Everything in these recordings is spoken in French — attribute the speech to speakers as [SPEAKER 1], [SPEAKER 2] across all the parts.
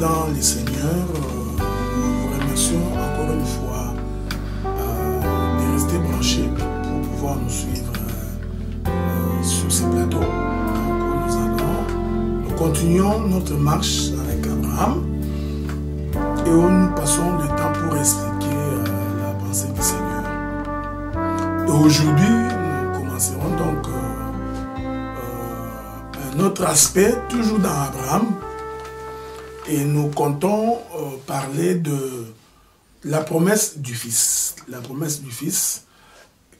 [SPEAKER 1] dans les Seigneurs, nous vous remercions encore une fois de rester branchés pour pouvoir nous suivre sur ces plateaux. Nous continuons notre marche avec Abraham et où nous passons le temps pour expliquer la pensée du Seigneur. Et aujourd'hui, nous commencerons donc un autre aspect, toujours dans Abraham, et nous comptons parler de la promesse du Fils. La promesse du Fils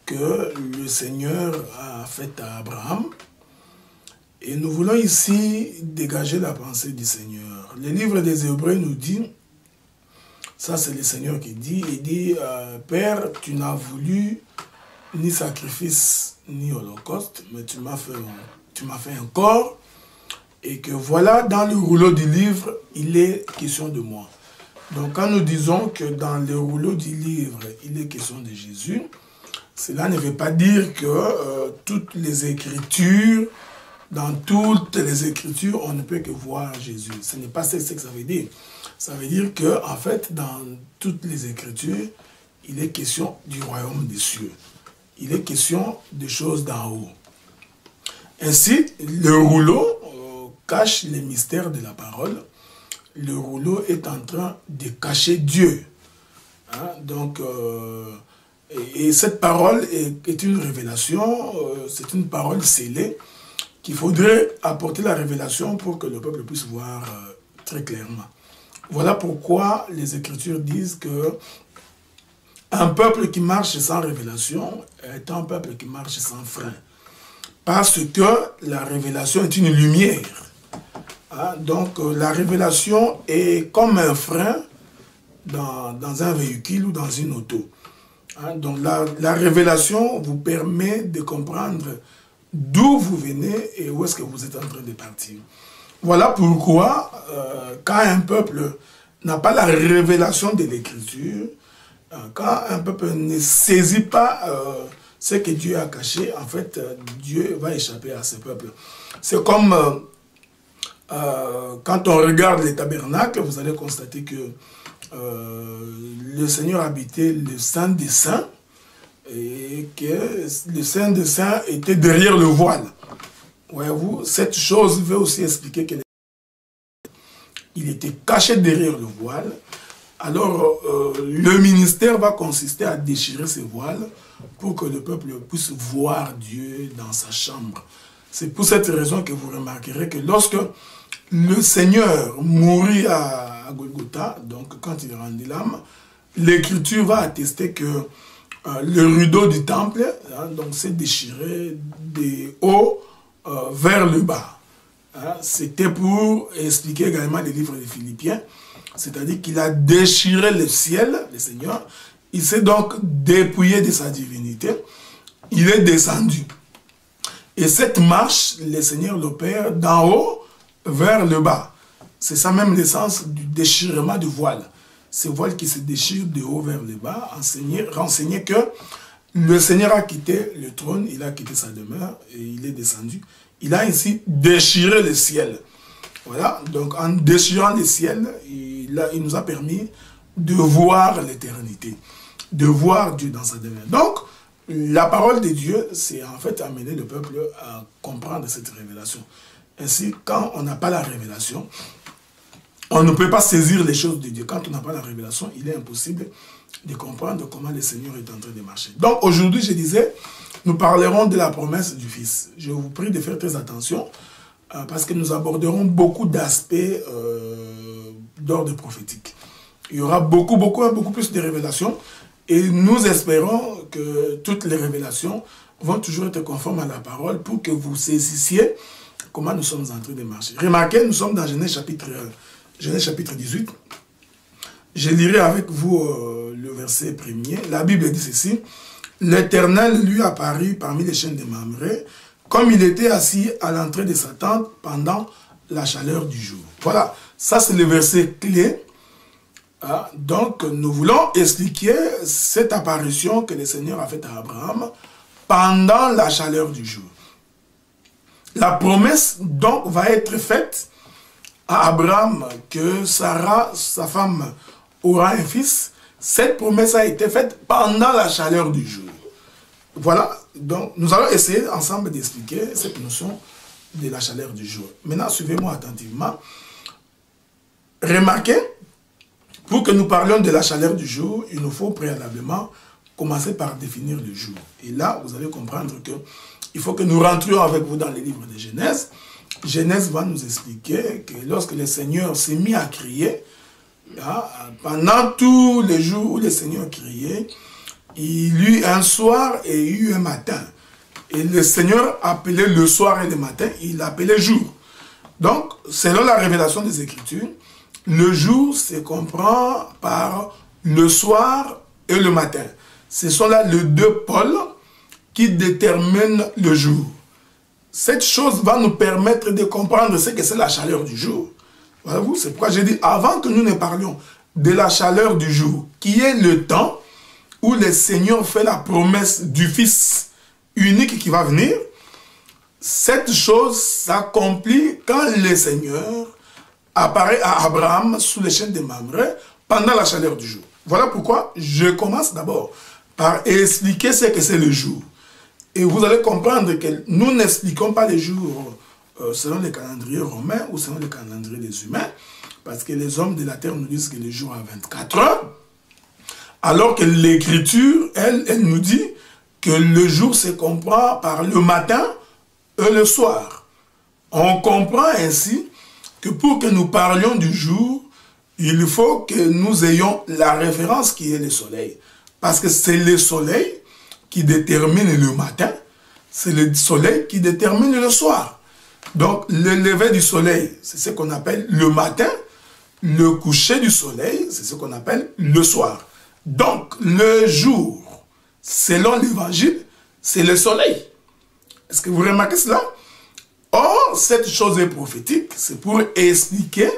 [SPEAKER 1] que le Seigneur a faite à Abraham. Et nous voulons ici dégager la pensée du Seigneur. Le livre des Hébreux nous dit, ça c'est le Seigneur qui dit, il dit, Père, tu n'as voulu ni sacrifice ni holocauste, mais tu m'as fait un corps. Et que voilà, dans le rouleau du livre, il est question de moi. Donc quand nous disons que dans le rouleau du livre, il est question de Jésus, cela ne veut pas dire que toutes les Écritures, dans toutes les Écritures, on ne peut que voir Jésus. Ce n'est pas ce que ça veut dire. Ça veut dire que en fait, dans toutes les Écritures, il est question du royaume des cieux. Il est question des choses d'en haut. Ainsi, le rouleau cache les mystères de la parole. Le rouleau est en train de cacher Dieu. Hein? Donc, et cette parole est une révélation, c'est une parole scellée qu'il faudrait apporter la révélation pour que le peuple puisse voir très clairement. Voilà pourquoi les Écritures disent que un peuple qui marche sans révélation est un peuple qui marche sans frein. Parce que la révélation est une lumière. Hein? Donc la révélation est comme un frein dans un véhicule ou dans une auto. Hein? Donc la révélation vous permet de comprendre d'où vous venez et où est-ce que vous êtes en train de partir. Voilà pourquoi quand un peuple n'a pas la révélation de l'Écriture, quand un peuple ne saisit pas ce que Dieu a caché, en fait, Dieu va échapper à ce peuple. C'est comme quand on regarde les tabernacles, vous allez constater que le Seigneur habitait le Saint des Saints et que le Saint des Saints était derrière le voile. Voyez-vous, cette chose veut aussi expliquer qu'il était caché derrière le voile. Alors, le ministère va consister à déchirer ce voile pour que le peuple puisse voir Dieu dans sa chambre. C'est pour cette raison que vous remarquerez que lorsque le Seigneur mourit à Golgotha, donc quand il rendit l'âme, l'Écriture va attester que le rideau du temple s'est déchiré des hauts vers le bas. Hein, c'était pour expliquer également les livres des Philippiens, c'est-à-dire qu'il a déchiré le ciel, le Seigneur. Il s'est donc dépouillé de sa divinité. Il est descendu. Et cette marche, le Seigneur l'opère d'en haut vers le bas. C'est ça même l'essence du déchirement du voile. Ce voile qui se déchire de haut vers le bas, renseigner que le Seigneur a quitté le trône, il a quitté sa demeure et il est descendu. Il a ainsi déchiré le ciel. Voilà, donc en déchirant le ciel, il nous a permis de voir l'éternité, de voir Dieu dans sa demeure. Donc, la parole de Dieu, c'est en fait amener le peuple à comprendre cette révélation. Ainsi, quand on n'a pas la révélation, on ne peut pas saisir les choses de Dieu. Quand on n'a pas la révélation, il est impossible de comprendre comment le Seigneur est en train de marcher. Donc aujourd'hui, je disais, nous parlerons de la promesse du Fils. Je vous prie de faire très attention parce que nous aborderons beaucoup d'aspects d'ordre prophétique. Il y aura beaucoup plus de révélations et nous espérons que toutes les révélations vont toujours être conformes à la parole pour que vous saisissiez comment nous sommes en train de marcher. Remarquez, nous sommes dans Genèse chapitre 18. Je lirai avec vous le verset premier. La Bible dit ceci. L'Éternel lui apparut parmi les chênes de Mamré, comme il était assis à l'entrée de sa tente pendant la chaleur du jour. Voilà, ça c'est le verset clé. Ah, donc nous voulons expliquer cette apparition que le Seigneur a faite à Abraham pendant la chaleur du jour. La promesse donc va être faite à Abraham que Sarah, sa femme, aura un fils, cette promesse a été faite pendant la chaleur du jour. Voilà, donc nous allons essayer ensemble d'expliquer cette notion de la chaleur du jour. Maintenant, suivez-moi attentivement. Remarquez, pour que nous parlions de la chaleur du jour, il nous faut préalablement commencer par définir le jour. Et là, vous allez comprendre qu'il faut que nous rentrions avec vous dans les livres de Genèse. Genèse va nous expliquer que lorsque le Seigneur s'est mis à crier, pendant tous les jours où le Seigneur criait, il y eut un soir et il y eut un matin. Et le Seigneur appelait le soir et le matin, il l'appelait jour. Donc, selon la révélation des Écritures, le jour se comprend par le soir et le matin. Ce sont là les deux pôles qui déterminent le jour. Cette chose va nous permettre de comprendre ce que c'est la chaleur du jour. Voyez-vous, c'est pourquoi j'ai dit, avant que nous ne parlions de la chaleur du jour, qui est le temps où le Seigneur fait la promesse du Fils unique qui va venir, cette chose s'accomplit quand le Seigneur apparaît à Abraham sous les chaînes de Mamré pendant la chaleur du jour. Voilà pourquoi je commence d'abord par expliquer ce que c'est le jour. Et vous allez comprendre que nous n'expliquons pas les jours selon les calendriers romains ou selon les calendriers des humains, parce que les hommes de la terre nous disent que le jour a 24 heures, alors que l'Écriture, elle nous dit que le jour se comprend par le matin et le soir. On comprend ainsi que pour que nous parlions du jour, il faut que nous ayons la référence qui est le soleil. Parce que c'est le soleil qui détermine le matin, c'est le soleil qui détermine le soir. Donc, le lever du soleil, c'est ce qu'on appelle le matin. Le coucher du soleil, c'est ce qu'on appelle le soir. Donc, le jour, selon l'évangile, c'est le soleil. Est-ce que vous remarquez cela? Or, cette chose est prophétique. C'est pour expliquer,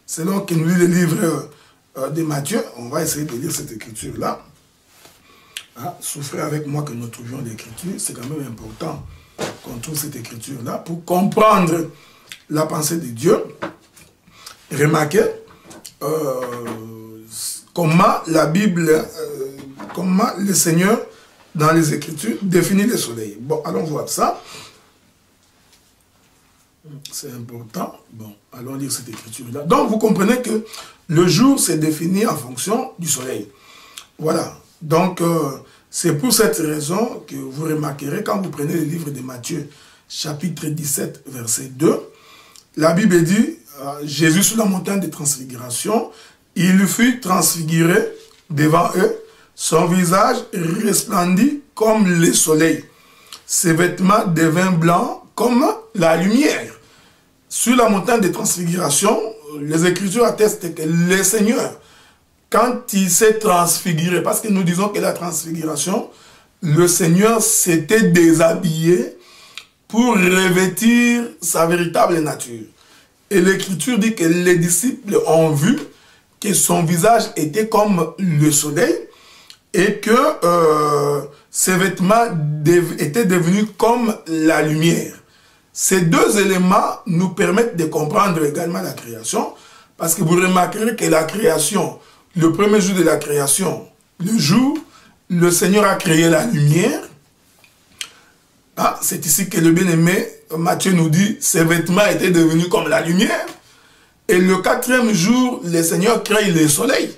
[SPEAKER 1] selon que nous lit le livre de Matthieu, on va essayer de lire cette écriture-là. Souffrez avec moi que nous trouvions l'écriture. C'est quand même important qu'on trouve cette écriture-là pour comprendre la pensée de Dieu. Remarquez comment la Bible, comment le Seigneur, dans les Écritures, définit le soleil. Bon, allons voir ça. C'est important. Bon, allons lire cette écriture-là. Donc, vous comprenez que le jour s'est défini en fonction du soleil. Voilà. Donc, c'est pour cette raison que vous remarquerez, quand vous prenez le livre de Matthieu, chapitre 17, verset 2, la Bible dit, Jésus sur la montagne de transfiguration, il fut transfiguré devant eux, son visage resplendit comme le soleil, ses vêtements devinrent blancs comme la lumière. Sur la montagne de transfiguration, les Écritures attestent que le Seigneur, quand il s'est transfiguré, parce que nous disons que la transfiguration, le Seigneur s'était déshabillé pour revêtir sa véritable nature. Et l'Écriture dit que les disciples ont vu que son visage était comme le soleil et que ses vêtements étaient devenus comme la lumière. Ces deux éléments nous permettent de comprendre également la création, parce que vous remarquerez que la création, le premier jour de la création, le jour, le Seigneur a créé la lumière. C'est ici que le bien-aimé Matthieu nous dit, ses vêtements étaient devenus comme la lumière. Et le quatrième jour, le Seigneur crée le soleil.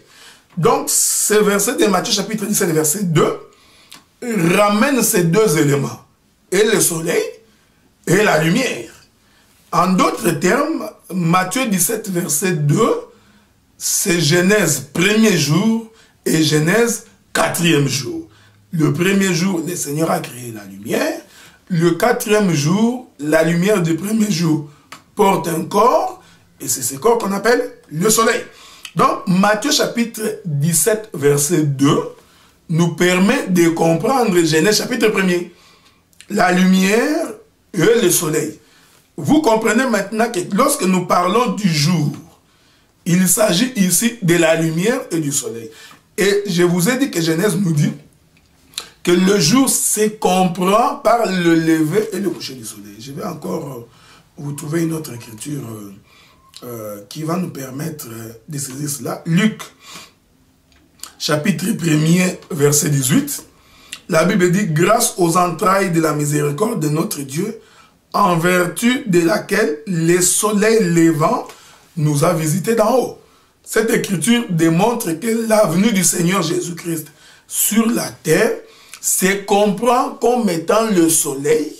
[SPEAKER 1] Donc, ce verset de Matthieu chapitre 17, verset 2, ramène ces deux éléments, et le soleil et la lumière. En d'autres termes, Matthieu 17, verset 2, c'est Genèse premier jour et Genèse quatrième jour. Le premier jour, le Seigneur a créé la lumière. Le quatrième jour, la lumière du premier jour porte un corps, et c'est ce corps qu'on appelle le soleil. Donc, Matthieu chapitre 17, verset 2, nous permet de comprendre Genèse chapitre 1er. La lumière et le soleil. Vous comprenez maintenant que lorsque nous parlons du jour, il s'agit ici de la lumière et du soleil. Et je vous ai dit que Genèse nous dit que le jour se comprend par le lever et le coucher du soleil. Je vais encore vous trouver une autre écriture qui va nous permettre de saisir cela. Luc, chapitre 1er, verset 18. La Bible dit, grâce aux entrailles de la miséricorde de notre Dieu, en vertu de laquelle le soleil levant nous a visités d'en haut. Cette écriture démontre que la venue du Seigneur Jésus-Christ sur la terre se comprend comme étant le soleil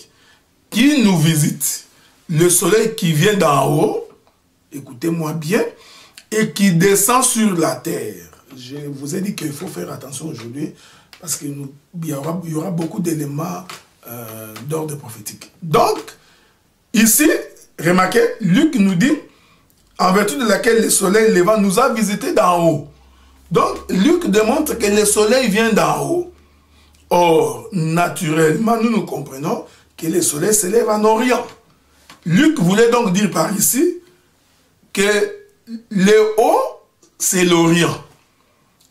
[SPEAKER 1] qui nous visite. Le soleil qui vient d'en haut, écoutez-moi bien, et qui descend sur la terre. Je vous ai dit qu'il faut faire attention aujourd'hui parce qu'il y aura beaucoup d'éléments d'ordre prophétique. Donc, ici, remarquez, Luc nous dit, en vertu de laquelle le soleil levant nous a visités d'en haut. Donc, Luc démontre que le soleil vient d'en haut. Or, naturellement, nous comprenons que le soleil se lève en Orient. Luc voulait donc dire par ici que le haut, c'est l'Orient.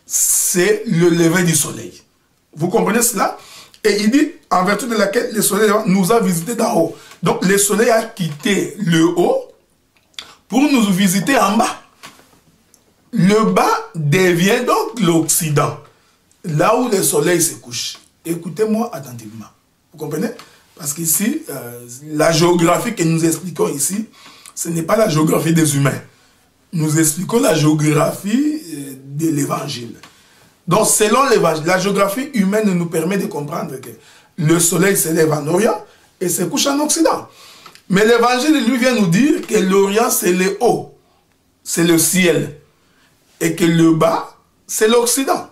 [SPEAKER 1] C'est le lever du soleil. Vous comprenez cela? Et il dit, en vertu de laquelle le soleil nous a visités d'en haut. Donc, le soleil a quitté le haut pour nous visiter en bas. Le bas devient donc l'Occident, là où le soleil se couche. Écoutez-moi attentivement. Vous comprenez? Parce qu'ici, la géographie que nous expliquons ici, ce n'est pas la géographie des humains. Nous expliquons la géographie de l'Évangile. Donc, selon l'Évangile, la géographie humaine nous permet de comprendre que le soleil se lève en Orient et se couche en Occident. Mais l'Évangile, lui, vient nous dire que l'Orient, c'est le haut, c'est le ciel, et que le bas, c'est l'Occident.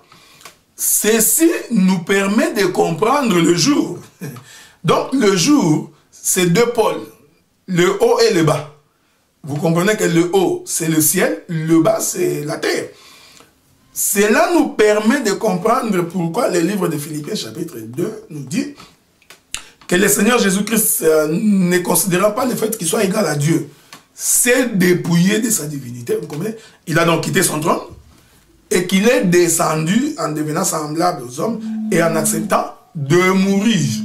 [SPEAKER 1] Ceci nous permet de comprendre le jour. Donc, le jour, c'est deux pôles, le haut et le bas. Vous comprenez que le haut, c'est le ciel, le bas, c'est la terre. Cela nous permet de comprendre pourquoi le livre de Philippiens, chapitre 2, nous dit que le Seigneur Jésus-Christ ne considérera pas le fait qu'il soit égal à Dieu. C'est dépouillé de sa divinité. Vous comprenez? Il a donc quitté son trône et qu'il est descendu en devenant semblable aux hommes et en acceptant de mourir.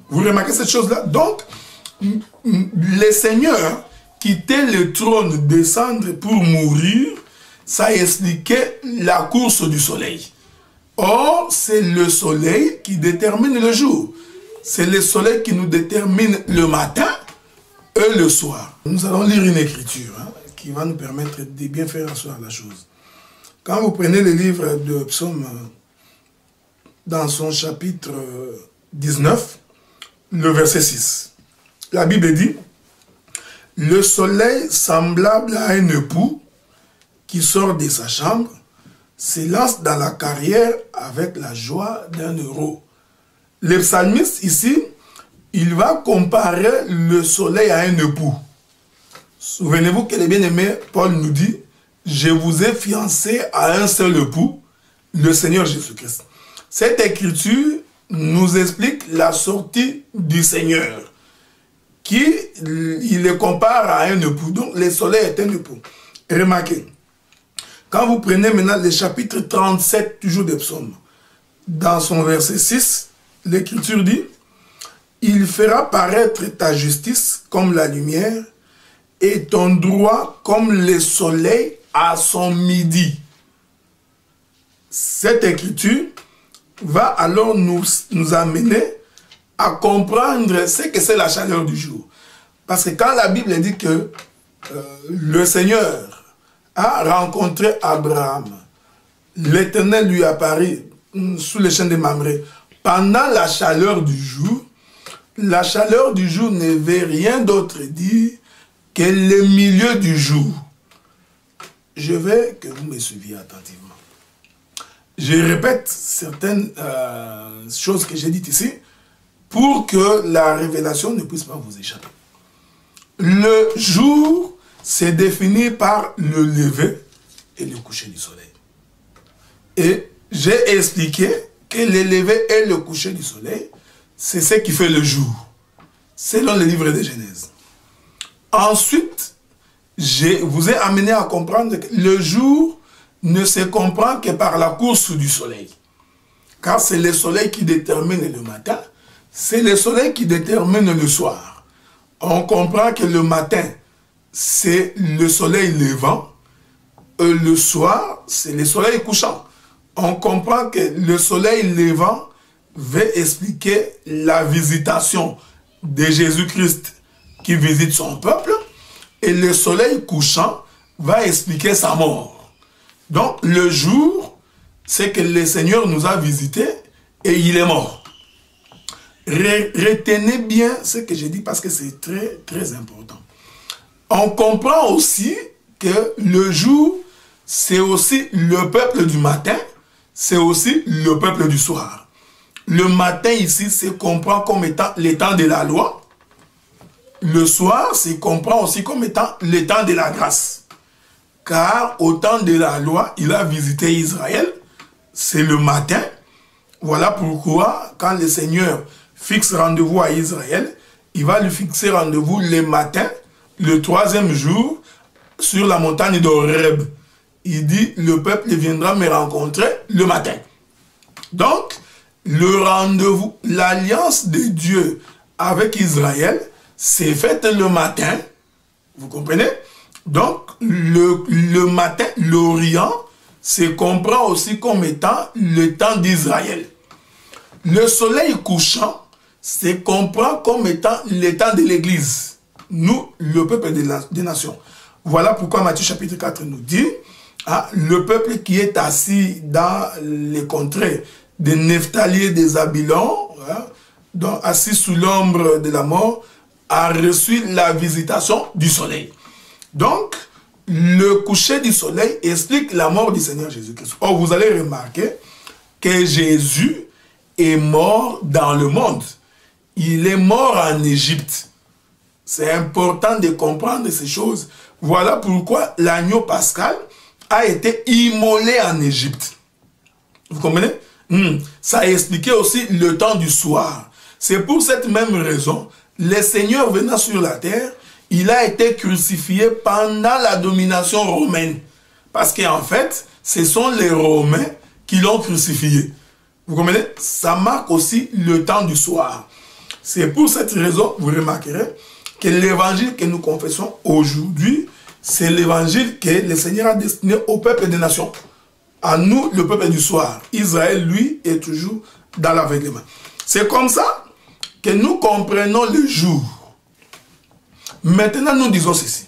[SPEAKER 1] Vous remarquez cette chose-là? Donc, le Seigneur quitter le trône, descendre pour mourir, ça expliquait la course du soleil. Or, c'est le soleil qui détermine le jour. C'est le soleil qui nous détermine le matin et le soir. Nous allons lire une écriture qui va nous permettre de bien faire asseoir la chose. Quand vous prenez le livre de Psaume dans son chapitre 19, le verset 6, la Bible dit « Le soleil semblable à un époux qui sort de sa chambre s'élance dans la carrière avec la joie d'un heureux. » Le psalmiste ici, il va comparer le soleil à un époux. Souvenez-vous que le bien-aimé Paul nous dit « Je vous ai fiancé à un seul époux, le Seigneur Jésus-Christ. » Cette écriture nous explique la sortie du Seigneur, qui il le compare à un époux. Donc le soleil est un époux. Remarquez, quand vous prenez maintenant le chapitre 37, toujours des psaumes, dans son verset 6, l'écriture dit « Il fera paraître ta justice comme la lumière et ton droit comme le soleil à son midi. » Cette écriture va alors nous amener à comprendre ce que c'est la chaleur du jour. Parce que quand la Bible dit que le Seigneur a rencontré Abraham, l'Éternel lui apparut sous les chênes de Mamré pendant la chaleur du jour ne veut rien d'autre dire que le milieu du jour. Je veux que vous me suiviez attentivement. Je répète certaines choses que j'ai dites ici pour que la révélation ne puisse pas vous échapper. Le jour c'est défini par le lever et le coucher du soleil. Et j'ai expliqué que le lever et le coucher du soleil, c'est ce qui fait le jour, selon le livre de Genèse. Ensuite, je vous ai amené à comprendre que le jour ne se comprend que par la course du soleil. Car c'est le soleil qui détermine le matin, c'est le soleil qui détermine le soir. On comprend que le matin, c'est le soleil levant. Le soir, c'est le soleil couchant. On comprend que le soleil levant veut expliquer la visitation de Jésus-Christ qui visite son peuple. Et le soleil couchant va expliquer sa mort. Donc, le jour, c'est que le Seigneur nous a visités et il est mort. Retenez bien ce que j'ai dit parce que c'est très, très important. On comprend aussi que le jour, c'est aussi le peuple du matin, c'est aussi le peuple du soir. Le matin ici, c'est comprend comme étant le temps de la loi. Le soir, c'est comprend aussi comme étant le temps de la grâce. Car au temps de la loi, il a visité Israël, c'est le matin. Voilà pourquoi, quand le Seigneur fixe rendez-vous à Israël, il va lui fixer rendez-vous le matin, le 3e jour, sur la montagne d'Horeb. Il dit, le peuple viendra me rencontrer le matin. Donc, le rendez-vous, l'alliance de Dieu avec Israël, c'est faite le matin. Vous comprenez? Donc, le matin, l'Orient, se comprend aussi comme étant le temps d'Israël. Le soleil couchant, se comprend comme étant le temps de l'Église. Nous, le peuple des nations. Voilà pourquoi Matthieu chapitre 4 nous dit, le peuple qui est assis dans les contrées de Nephtali et des Zabilon, donc assis sous l'ombre de la mort, a reçu la visitation du soleil. Donc, le coucher du soleil explique la mort du Seigneur Jésus-Christ. Or, vous allez remarquer que Jésus est mort dans le monde. Il est mort en Égypte. C'est important de comprendre ces choses. Voilà pourquoi l'agneau pascal a été immolé en Égypte. Vous comprenez? Ça a expliqué aussi le temps du soir. C'est pour cette même raison, le Seigneur venant sur la terre, il a été crucifié pendant la domination romaine. Parce qu'en fait, ce sont les Romains qui l'ont crucifié. Vous comprenez? Ça marque aussi le temps du soir. C'est pour cette raison, vous remarquerez, que l'évangile que nous confessons aujourd'hui, c'est l'évangile que le Seigneur a destiné au peuple des nations. À nous, le peuple du soir. Israël, lui, est toujours dans l'aveuglement. C'est comme ça que nous comprenons le jour. Maintenant, nous disons ceci.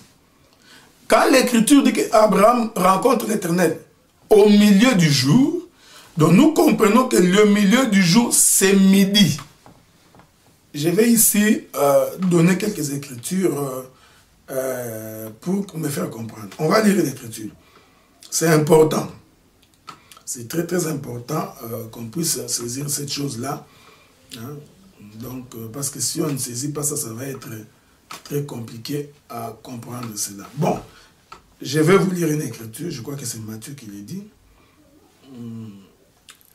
[SPEAKER 1] Quand l'Écriture dit qu'Abraham rencontre l'Éternel au milieu du jour, donc nous comprenons que le milieu du jour, c'est midi. Je vais ici donner quelques écritures pour me faire comprendre. On va lire l'Écriture. C'est important. C'est très très important qu'on puisse saisir cette chose-là. Hein? Donc, parce que si on ne saisit pas ça, ça va être très compliqué à comprendre cela. Bon, je vais vous lire une écriture. Je crois que c'est Matthieu qui l'a dit.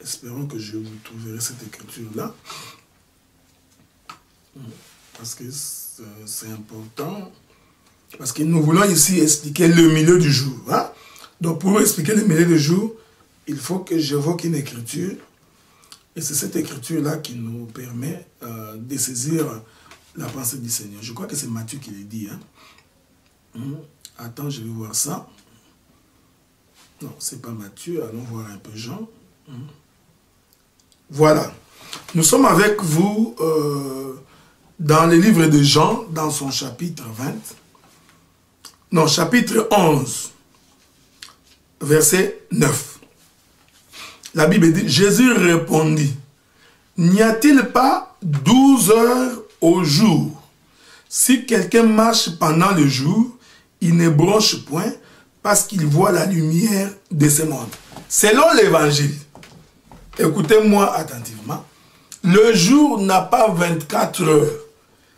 [SPEAKER 1] Espérons que je vous trouverai cette écriture-là. Parce que c'est important. Parce que nous voulons ici expliquer le milieu du jour. Hein? Donc, pour expliquer le milieu du jour, il faut que j'évoque une écriture. Et c'est cette écriture-là qui nous permet de saisir la pensée du Seigneur. Je crois que c'est Matthieu qui l'a dit. Hein? Attends, je vais voir ça. Non, c'est pas Matthieu. Allons voir un peu Jean. Voilà. Nous sommes avec vous dans le livre de Jean, dans son chapitre 20. Non, chapitre 11, verset 9. La Bible dit, Jésus répondit, n'y a-t-il pas 12 heures au jour? Si quelqu'un marche pendant le jour, il ne bronche point parce qu'il voit la lumière de ce monde. Selon l'évangile, écoutez-moi attentivement, le jour n'a pas 24 heures.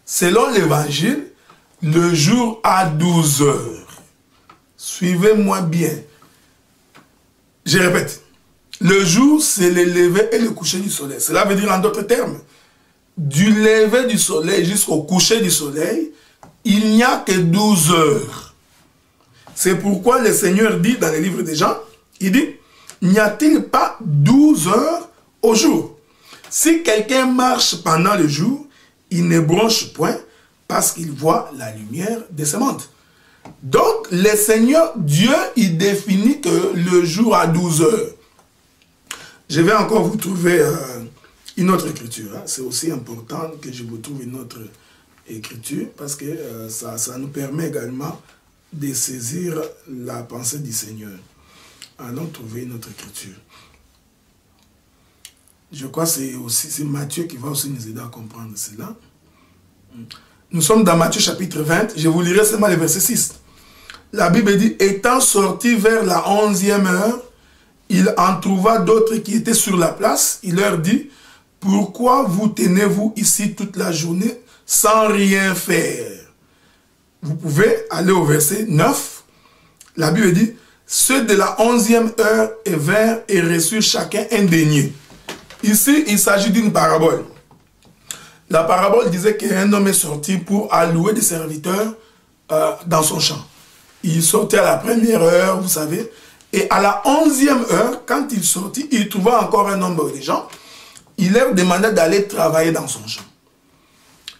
[SPEAKER 1] Selon l'évangile, le jour a 12 heures. Suivez-moi bien. Je répète. Le jour, c'est le lever et le coucher du soleil. Cela veut dire en d'autres termes, du lever du soleil jusqu'au coucher du soleil, il n'y a que 12 heures. C'est pourquoi le Seigneur dit dans le livre de Jean, il dit, n'y a-t-il pas 12 heures au jour? Si quelqu'un marche pendant le jour, il ne bronche point parce qu'il voit la lumière de ce monde. Donc, le Seigneur, Dieu, il définit que le jour à 12 heures. Je vais encore vous trouver une autre écriture. Hein. C'est aussi important que je vous trouve une autre écriture parce que ça nous permet également de saisir la pensée du Seigneur. Allons trouver une autre écriture. Je crois que c'est Matthieu qui va aussi nous aider à comprendre cela. Nous sommes dans Matthieu chapitre 20. Je vous lirai seulement le verset 6. La Bible dit, étant sorti vers la 11e heure, il en trouva d'autres qui étaient sur la place. Il leur dit, pourquoi vous tenez-vous ici toute la journée sans rien faire? Vous pouvez aller au verset 9. La Bible dit, ceux de la 11e heure vinrent et reçurent chacun un denier. Ici, il s'agit d'une parabole. La parabole disait qu'un homme est sorti pour allouer des serviteurs dans son champ. Il sortait à la première heure, vous savez, et à la 11e heure, quand il sortit, il trouva encore un nombre de gens. Il leur demandait d'aller travailler dans son champ.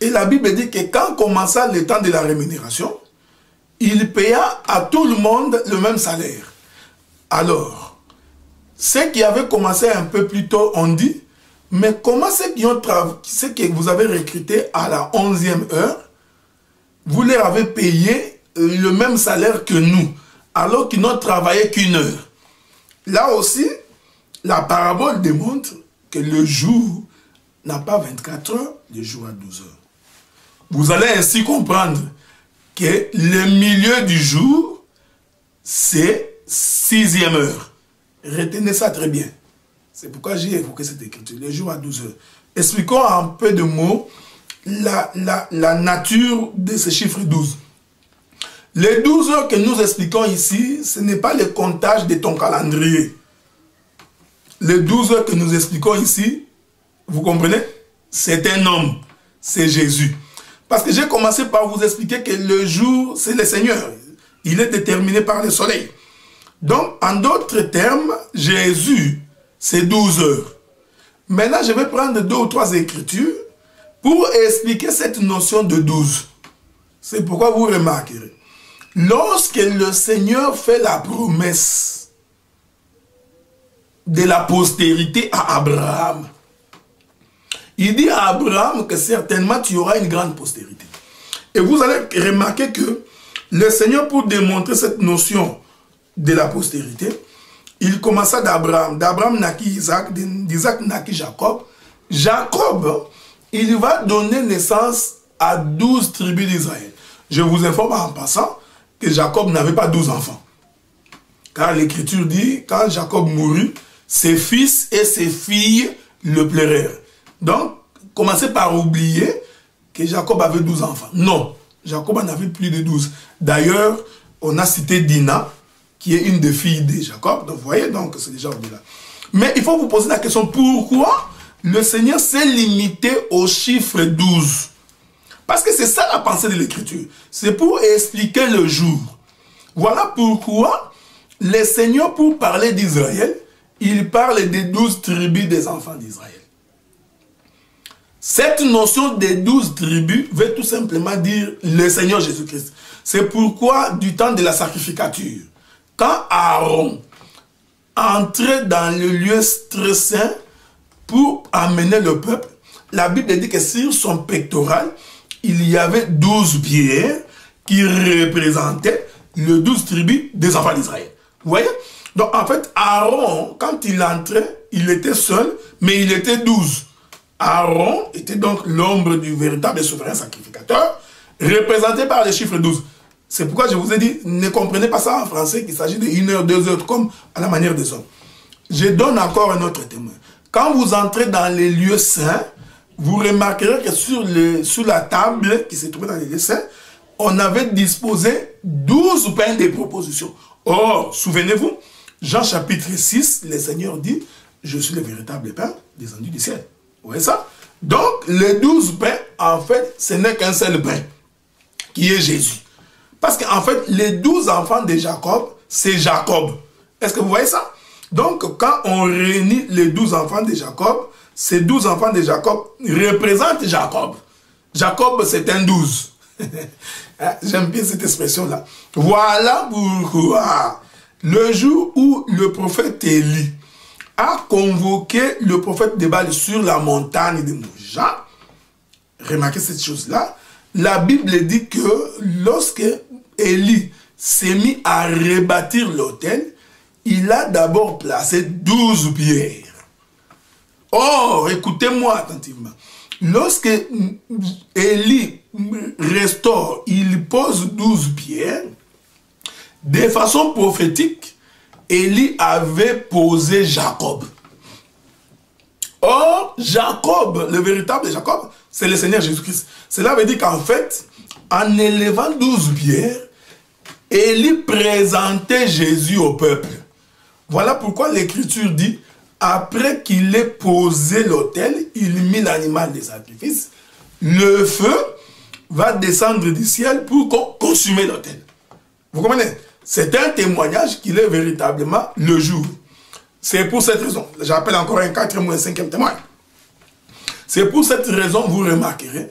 [SPEAKER 1] Et la Bible dit que quand commença le temps de la rémunération, il paya à tout le monde le même salaire. Alors, ceux qui avaient commencé un peu plus tôt ont dit, mais comment ceux que vous avez recrutés à la 11e heure, vous leur avez payé le même salaire que nous, alors qu'ils n'ont travaillé qu'une heure. Là aussi, la parabole démontre que le jour n'a pas 24 heures, le jour a 12 heures. Vous allez ainsi comprendre que le milieu du jour, c'est 6e heure. Retenez ça très bien. C'est pourquoi j'ai évoqué cette écriture, le jour à 12 heures. Expliquons en peu de mots la nature de ce chiffre 12. Les 12 heures que nous expliquons ici, ce n'est pas le comptage de ton calendrier. Les 12 heures que nous expliquons ici, vous comprenez? C'est un homme, c'est Jésus. Parce que j'ai commencé par vous expliquer que le jour, c'est le Seigneur. Il est déterminé par le soleil. Donc, en d'autres termes, Jésus, c'est 12 heures. Maintenant, je vais prendre 2 ou 3 écritures pour expliquer cette notion de 12. C'est pourquoi vous remarquerez. Lorsque le Seigneur fait la promesse de la postérité à Abraham, il dit à Abraham que certainement tu auras une grande postérité. Et vous allez remarquer que le Seigneur, pour démontrer cette notion de la postérité, il commença d'Abraham. D'Abraham naquit Isaac, d'Isaac naquit Jacob. Jacob, il va donner naissance à 12 tribus d'Israël. Je vous informe en passant que Jacob n'avait pas 12 enfants. Car l'Écriture dit, quand Jacob mourut, ses fils et ses filles le pleurèrent. Donc, commencez par oublier que Jacob avait 12 enfants. Non, Jacob en avait plus de 12. D'ailleurs, on a cité Dina, qui est une des filles de Jacob. Donc, vous voyez, donc c'est déjà au-delà. Mais il faut vous poser la question, pourquoi le Seigneur s'est limité au chiffre 12? Parce que c'est ça la pensée de l'Écriture. C'est pour expliquer le jour. Voilà pourquoi le Seigneur, pour parler d'Israël, il parle des 12 tribus des enfants d'Israël. Cette notion des 12 tribus veut tout simplement dire le Seigneur Jésus-Christ. C'est pourquoi du temps de la sacrificature, quand Aaron entrait dans le lieu très saint pour amener le peuple, la Bible dit que sur son pectoral, il y avait 12 pierres qui représentaient les 12 tribus des enfants d'Israël. Vous voyez? Donc en fait, Aaron, quand il entrait, il était seul, mais il était 12. Aaron était donc l'ombre du véritable souverain sacrificateur, représenté par le chiffre 12. C'est pourquoi je vous ai dit, ne comprenez pas ça en français, qu'il s'agit de 1 heure, 2 heures, comme à la manière des hommes. Je donne encore un autre témoin. Quand vous entrez dans les lieux saints, vous remarquerez que sur la table qui se trouvait dans les lieux saints, on avait disposé 12 pains de proposition. Or, souvenez-vous, Jean chapitre 6, le Seigneur dit, je suis le véritable pain descendu du ciel. Vous voyez ça? Donc, les 12 pains, en fait, ce n'est qu'un seul pain, qui est Jésus. Parce qu'en fait, les 12 enfants de Jacob, c'est Jacob. Est-ce que vous voyez ça? Donc, quand on réunit les 12 enfants de Jacob, ces 12 enfants de Jacob représentent Jacob. Jacob, c'est un 12. J'aime bien cette expression-là. Voilà pourquoi le jour où le prophète Élie a convoqué le prophète de Baal sur la montagne de Mouja, remarquez cette chose-là, la Bible dit que lorsque Élie s'est mis à rebâtir l'autel, il a d'abord placé 12 pierres. Or, écoutez-moi attentivement. Lorsque Élie restaure, il pose 12 pierres, de façon prophétique, Élie avait posé Jacob. Or, Jacob, le véritable Jacob, c'est le Seigneur Jésus-Christ. Cela veut dire qu'en fait, en élevant 12 pierres, Élie présentait Jésus au peuple. Voilà pourquoi l'Écriture dit, après qu'il ait posé l'autel, il mit l'animal de sacrifice, le feu va descendre du ciel pour consumer l'autel. Vous comprenez? C'est un témoignage qu'il est véritablement le jour. C'est pour cette raison, j'appelle encore un 4e ou un 5e témoin. C'est pour cette raison, vous remarquerez,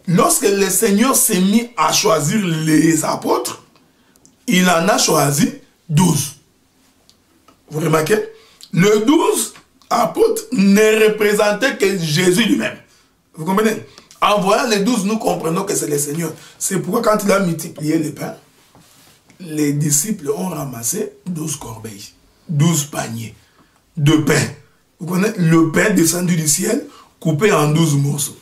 [SPEAKER 1] lorsque le Seigneur s'est mis à choisir les apôtres, il en a choisi 12. Vous remarquez? Le 12 apôtres ne représentaient que Jésus lui-même. Vous comprenez? En voyant les 12, nous comprenons que c'est le Seigneur. C'est pourquoi quand il a multiplié les pains, les disciples ont ramassé 12 corbeilles, 12 paniers de pain. Vous connaissez? Le pain descendu du ciel, coupé en 12 morceaux.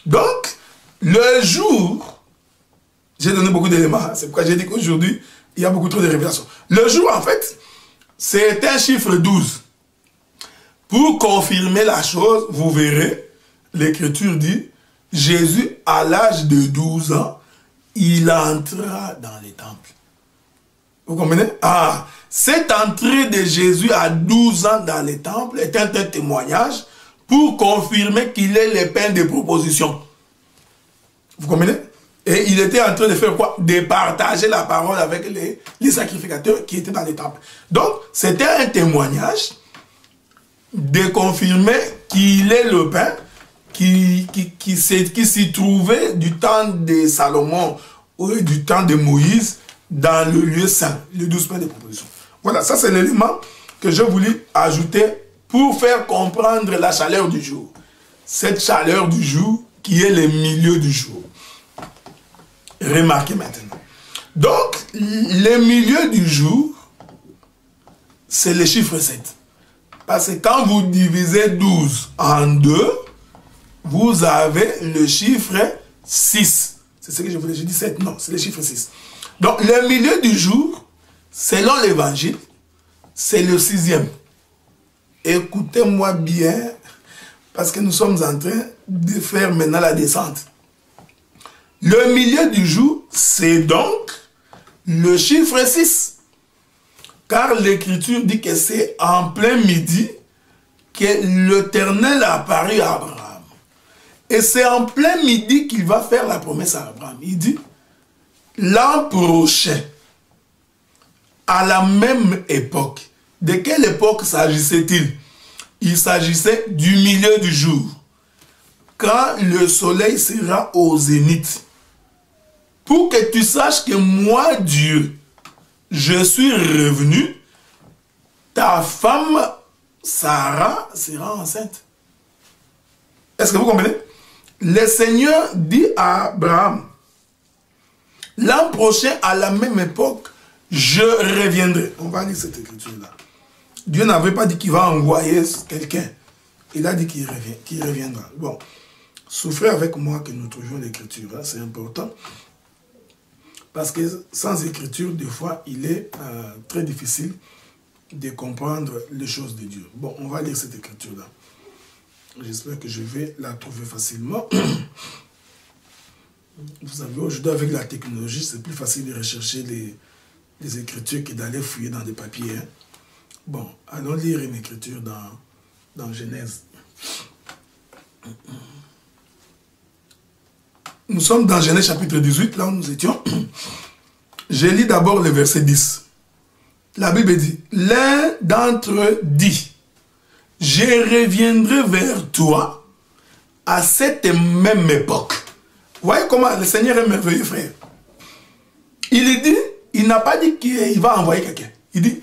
[SPEAKER 1] Donc, le jour, j'ai donné beaucoup d'éléments, c'est pourquoi j'ai dit qu'aujourd'hui, il y a beaucoup trop de révélations. Le jour, en fait, c'est un chiffre 12. Pour confirmer la chose, vous verrez, l'Écriture dit, Jésus, à l'âge de 12 ans, il entra dans les temples. Vous comprenez? Ah, cette entrée de Jésus à 12 ans dans les temples est un témoignage pour confirmer qu'il est le pain de proposition. Vous comprenez? Et il était en train de faire quoi? De partager la parole avec les sacrificateurs qui étaient dans les temples. Donc, c'était un témoignage de confirmer qu'il est le pain qui s'y trouvait du temps de Salomon ou du temps de Moïse dans le lieu saint, le 12 pains de proposition. Voilà, ça c'est l'élément que je voulais ajouter pour faire comprendre la chaleur du jour. Cette chaleur du jour qui est le milieu du jour. Remarquez maintenant. Donc, le milieu du jour, c'est le chiffre 7. Parce que quand vous divisez 12 en 2, vous avez le chiffre 6. C'est ce que je voulais dire. J'ai dit 7, non, c'est le chiffre 6. Donc, le milieu du jour, selon l'évangile, c'est le 6e. Écoutez-moi bien, parce que nous sommes en train de faire maintenant la descente. Le milieu du jour, c'est donc le chiffre 6. Car l'Écriture dit que c'est en plein midi que l'Éternel a apparu à Abraham. Et c'est en plein midi qu'il va faire la promesse à Abraham. Il dit, l'an prochain, à la même époque, de quelle époque s'agissait-il? Il s'agissait du milieu du jour, quand le soleil sera au zénith. Pour que tu saches que moi, Dieu, je suis revenu, ta femme, Sarah, sera enceinte. Est-ce que vous comprenez? Le Seigneur dit à Abraham, l'an prochain, à la même époque, je reviendrai. On va lire cette écriture-là. Dieu n'avait pas dit qu'il va envoyer quelqu'un. Il a dit qu'il reviendra. Bon, souffrez avec moi que nous trouvions l'écriture. Hein, c'est important. Parce que sans écriture, des fois, il est très difficile de comprendre les choses de Dieu. Bon, on va lire cette écriture-là. J'espère que je vais la trouver facilement. Vous savez, aujourd'hui, avec la technologie, c'est plus facile de rechercher les écritures que d'aller fouiller dans des papiers. Hein. Bon, allons lire une écriture dans Genèse. Nous sommes dans Genèse chapitre 18, là où nous étions. Je lis d'abord le verset 10. La Bible dit, l'un d'entre eux dit, je reviendrai vers toi à cette même époque. Voyez comment le Seigneur est merveilleux, frère. Il dit, il n'a pas dit qu'il va envoyer quelqu'un. Il dit,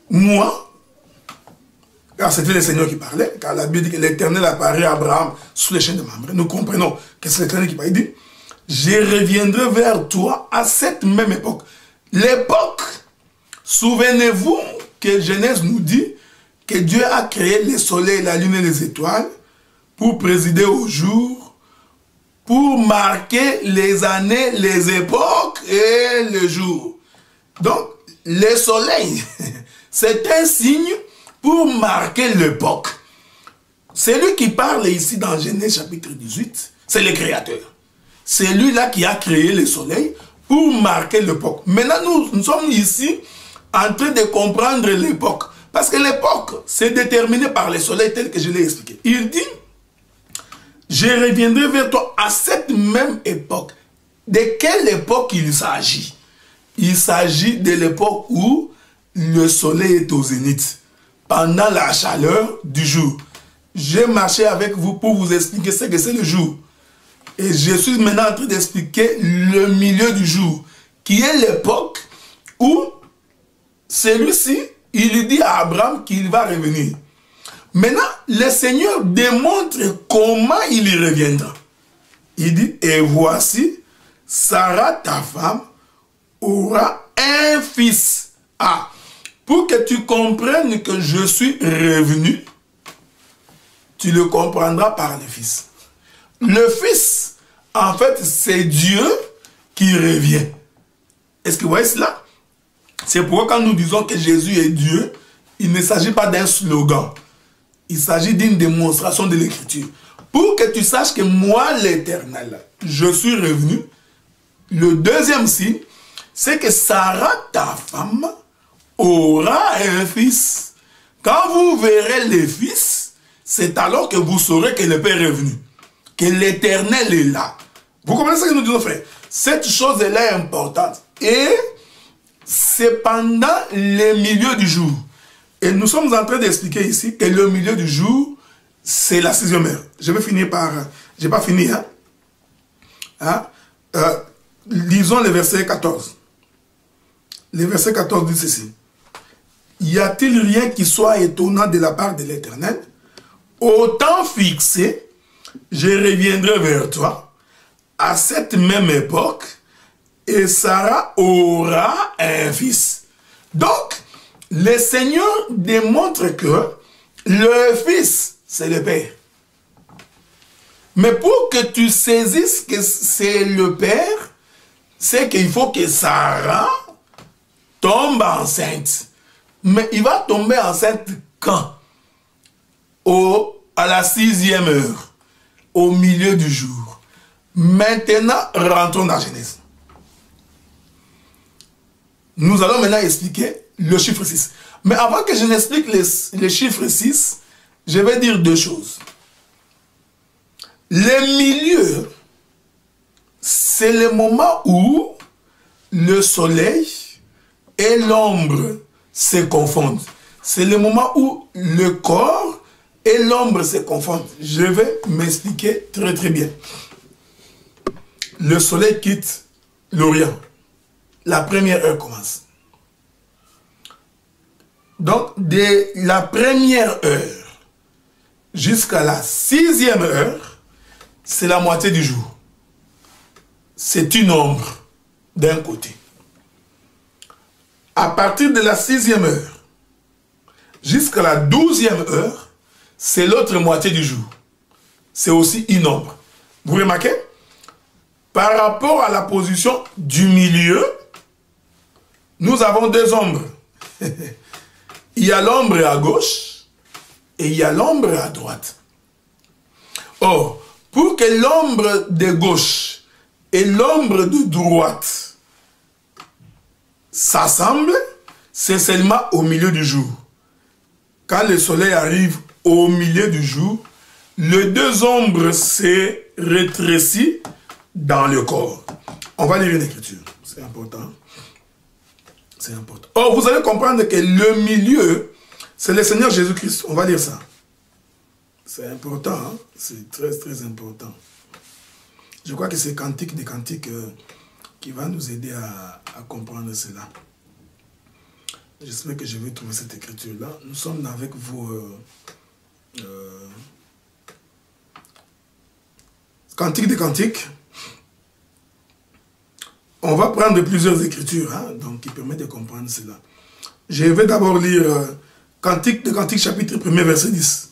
[SPEAKER 1] moi, car c'était le Seigneur qui parlait, car la Bible dit que l'Éternel apparaît à Abraham sous les chaînes de Mamré. Nous comprenons que c'est l'Éternel qui parle. Il dit, je reviendrai vers toi à cette même époque. L'époque, souvenez-vous que Genèse nous dit que Dieu a créé le soleil, la lune et les étoiles pour présider au jour, pour marquer les années, les époques et les jours. Donc, le soleil, c'est un signe pour marquer l'époque. Celui qui parle ici dans Genèse chapitre 18, c'est le créateur. C'est lui-là qui a créé le soleil pour marquer l'époque. Maintenant, nous sommes ici en train de comprendre l'époque. Parce que l'époque, c'est déterminé par le soleil tel que je l'ai expliqué. Il dit, je reviendrai vers toi à cette même époque. De quelle époque il s'agit? Il s'agit de l'époque où le soleil est au zénith, pendant la chaleur du jour. J'ai marché avec vous pour vous expliquer ce que c'est le jour. Et je suis maintenant en train d'expliquer le milieu du jour, qui est l'époque où celui-ci, il dit à Abraham qu'il va revenir. Maintenant, le Seigneur démontre comment il y reviendra. Il dit, et voici, Sarah, ta femme, aura un fils. Ah, pour que tu comprennes que je suis revenu, tu le comprendras par le fils. Le fils, en fait, c'est Dieu qui revient. Est-ce que vous voyez cela? C'est pourquoi quand nous disons que Jésus est Dieu, il ne s'agit pas d'un slogan. Il s'agit d'une démonstration de l'Écriture. Pour que tu saches que moi, l'Éternel, je suis revenu, le deuxième signe, c'est que Sarah, ta femme, aura un fils. Quand vous verrez le fils, c'est alors que vous saurez que le Père est revenu, que l'Éternel est là. Vous comprenez ce que nous disons, frère? Cette chose-là est importante. Et c'est pendant le milieu du jour. Et nous sommes en train d'expliquer ici que le milieu du jour, c'est la 6e heure. Je vais finir par... Je n'ai pas fini, lisons le verset 14. Le verset 14 dit ceci. Y a-t-il rien qui soit étonnant de la part de l'Éternel? Au temps fixé, je reviendrai vers toi à cette même époque et Sarah aura un fils. Donc, le Seigneur démontre que le fils, c'est le Père. Mais pour que tu saisisses que c'est le Père, c'est qu'il faut que Sarah tombe enceinte. Mais il va tomber enceinte quand? À la 6e heure, au milieu du jour. Maintenant, rentrons dans Genèse. Nous allons maintenant expliquer le chiffre 6. Mais avant que je n'explique le chiffre 6, je vais dire deux choses. Le milieu, c'est le moment où le soleil et l'ombre se confondent. C'est le moment où le corps et l'ombre se confondent. Je vais m'expliquer très très bien. Le soleil quitte l'Orient. La première heure commence. Donc, de la première heure jusqu'à la 6e heure, c'est la moitié du jour. C'est une ombre d'un côté. À partir de la 6e heure jusqu'à la 12e heure, c'est l'autre moitié du jour. C'est aussi une ombre. Vous remarquez? Par rapport à la position du milieu, nous avons deux ombres. Il y a l'ombre à gauche et il y a l'ombre à droite. Or, pour que l'ombre de gauche et l'ombre de droite s'assemblent, c'est seulement au milieu du jour. Quand le soleil arrive au milieu du jour, les deux ombres se rétrécissent dans le corps. On va lire une écriture. C'est important. C'est important. Or, vous allez comprendre que le milieu, c'est le Seigneur Jésus-Christ. On va lire ça. C'est important. Hein? C'est très, très important. Je crois que c'est Cantique des Cantiques qui va nous aider à comprendre cela. J'espère que je vais trouver cette écriture-là. Nous sommes avec vous. Cantique des Cantiques. On va prendre plusieurs écritures, hein, donc qui permettent de comprendre cela. Je vais d'abord lire Cantique des Cantiques, chapitre 1er, verset 10.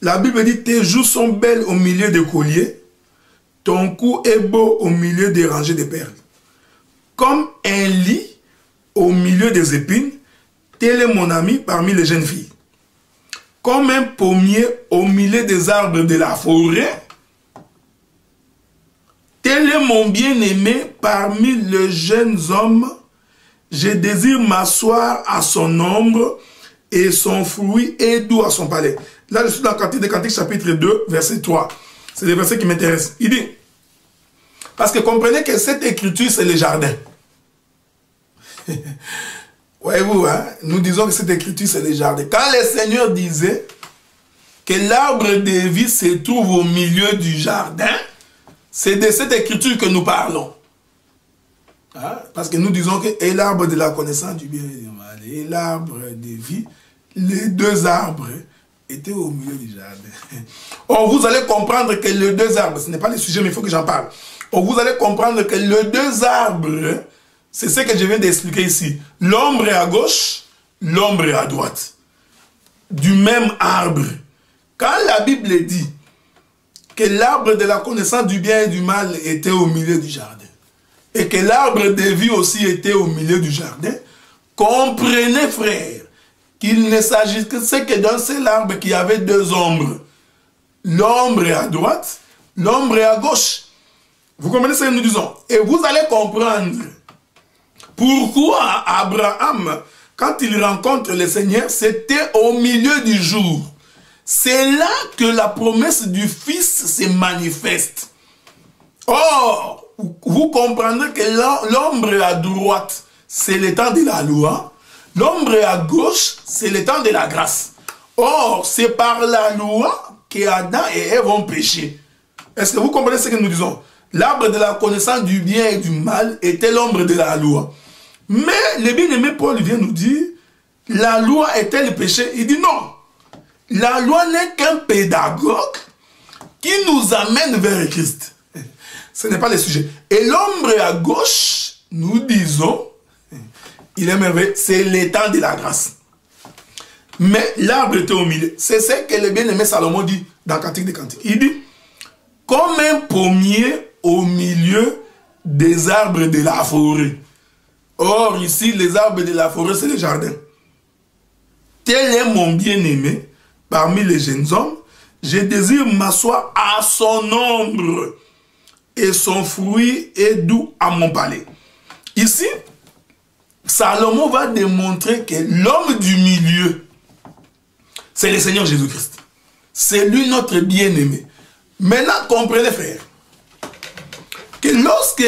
[SPEAKER 1] La Bible dit, tes joues sont belles au milieu des colliers, ton cou est beau au milieu des rangées de perles. Comme un lit au milieu des épines, tel est mon ami parmi les jeunes filles. Comme un pommier au milieu des arbres de la forêt, tel est mon bien-aimé parmi les jeunes hommes. Je désire m'asseoir à son ombre et son fruit est doux à son palais. Là, je suis dans Cantique des Cantiques, chapitre 2, verset 3. C'est le verset qui m'intéresse. Il dit, parce que comprenez que cette écriture, c'est le jardin. Voyez-vous, hein? Nous disons que cette écriture, c'est le jardin. Quand le Seigneur disait que l'arbre de vie se trouve au milieu du jardin, c'est de cette écriture que nous parlons. Hein? Parce que nous disons que et l'arbre de la connaissance du bien et du mal, et l'arbre de vie, les deux arbres étaient au milieu du jardin. Or, vous allez comprendre que les deux arbres, ce n'est pas le sujet, mais il faut que j'en parle. Or, vous allez comprendre que les deux arbres, c'est ce que je viens d'expliquer ici. L'ombre est à gauche, l'ombre est à droite. Du même arbre. Quand la Bible dit que l'arbre de la connaissance du bien et du mal était au milieu du jardin, et que l'arbre de vie aussi était au milieu du jardin, comprenez, frères, qu'il ne s'agissait que d'un seul arbre qui avait deux ombres. L'ombre est à droite, l'ombre est à gauche. Vous comprenez ce que nous disons? Et vous allez comprendre pourquoi Abraham, quand il rencontre le Seigneur, c'était au milieu du jour. C'est là que la promesse du Fils se manifeste. Or, vous comprendrez que l'ombre à droite, c'est le temps de la loi. L'ombre à gauche, c'est le temps de la grâce. Or, c'est par la loi que Adam et Ève ont péché. Est-ce que vous comprenez ce que nous disons? L'arbre de la connaissance du bien et du mal était l'ombre de la loi. Mais le bien-aimé Paul vient nous dire, la loi était le péché. Il dit non. La loi n'est qu'un pédagogue qui nous amène vers Christ. Ce n'est pas le sujet. Et l'ombre à gauche, nous disons, il est merveilleux, c'est le temps de la grâce. Mais l'arbre était au milieu. C'est ce que le bien-aimé Salomon dit dans Cantique des Cantiques. Il dit, comme un pommier au milieu des arbres de la forêt. Or, ici, les arbres de la forêt, c'est le jardin. Tel est mon bien-aimé parmi les jeunes hommes. Je désire m'asseoir à son ombre et son fruit est doux à mon palais. Ici, Salomon va démontrer que l'homme du milieu, c'est le Seigneur Jésus-Christ. C'est lui notre bien-aimé. Maintenant, comprenez, frère, que lorsque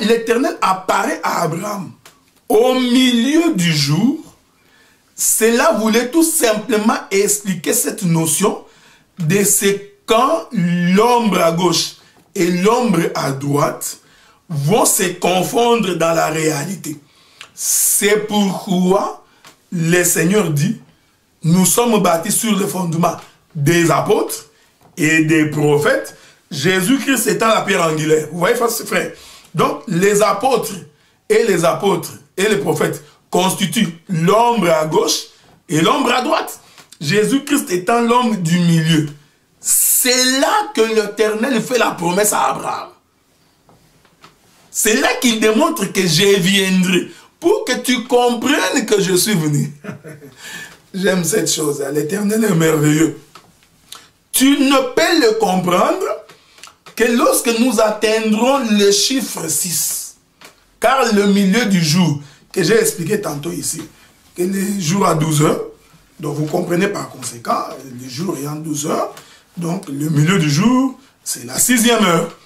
[SPEAKER 1] l'Éternel apparaît à Abraham au milieu du jour, cela voulait tout simplement expliquer cette notion de ce quand l'ombre à gauche et l'ombre à droite vont se confondre dans la réalité. C'est pourquoi le Seigneur dit, nous sommes bâtis sur le fondement des apôtres et des prophètes, Jésus-Christ étant la pierre angulaire. Vous voyez, frère? Donc, les apôtres et les prophètes constituent l'ombre à gauche et l'ombre à droite. Jésus-Christ étant l'homme du milieu. C'est là que l'Éternel fait la promesse à Abraham. C'est là qu'il démontre que je viendrai pour que tu comprennes que je suis venu. J'aime cette chose. L'Éternel est merveilleux. Tu ne peux le comprendre que lorsque nous atteindrons le chiffre 6. Car le milieu du jour, que j'ai expliqué tantôt ici, que le jour à 12 heures, donc vous comprenez par conséquent, le jour ayant 12 heures, donc le milieu du jour, c'est la 6e heure.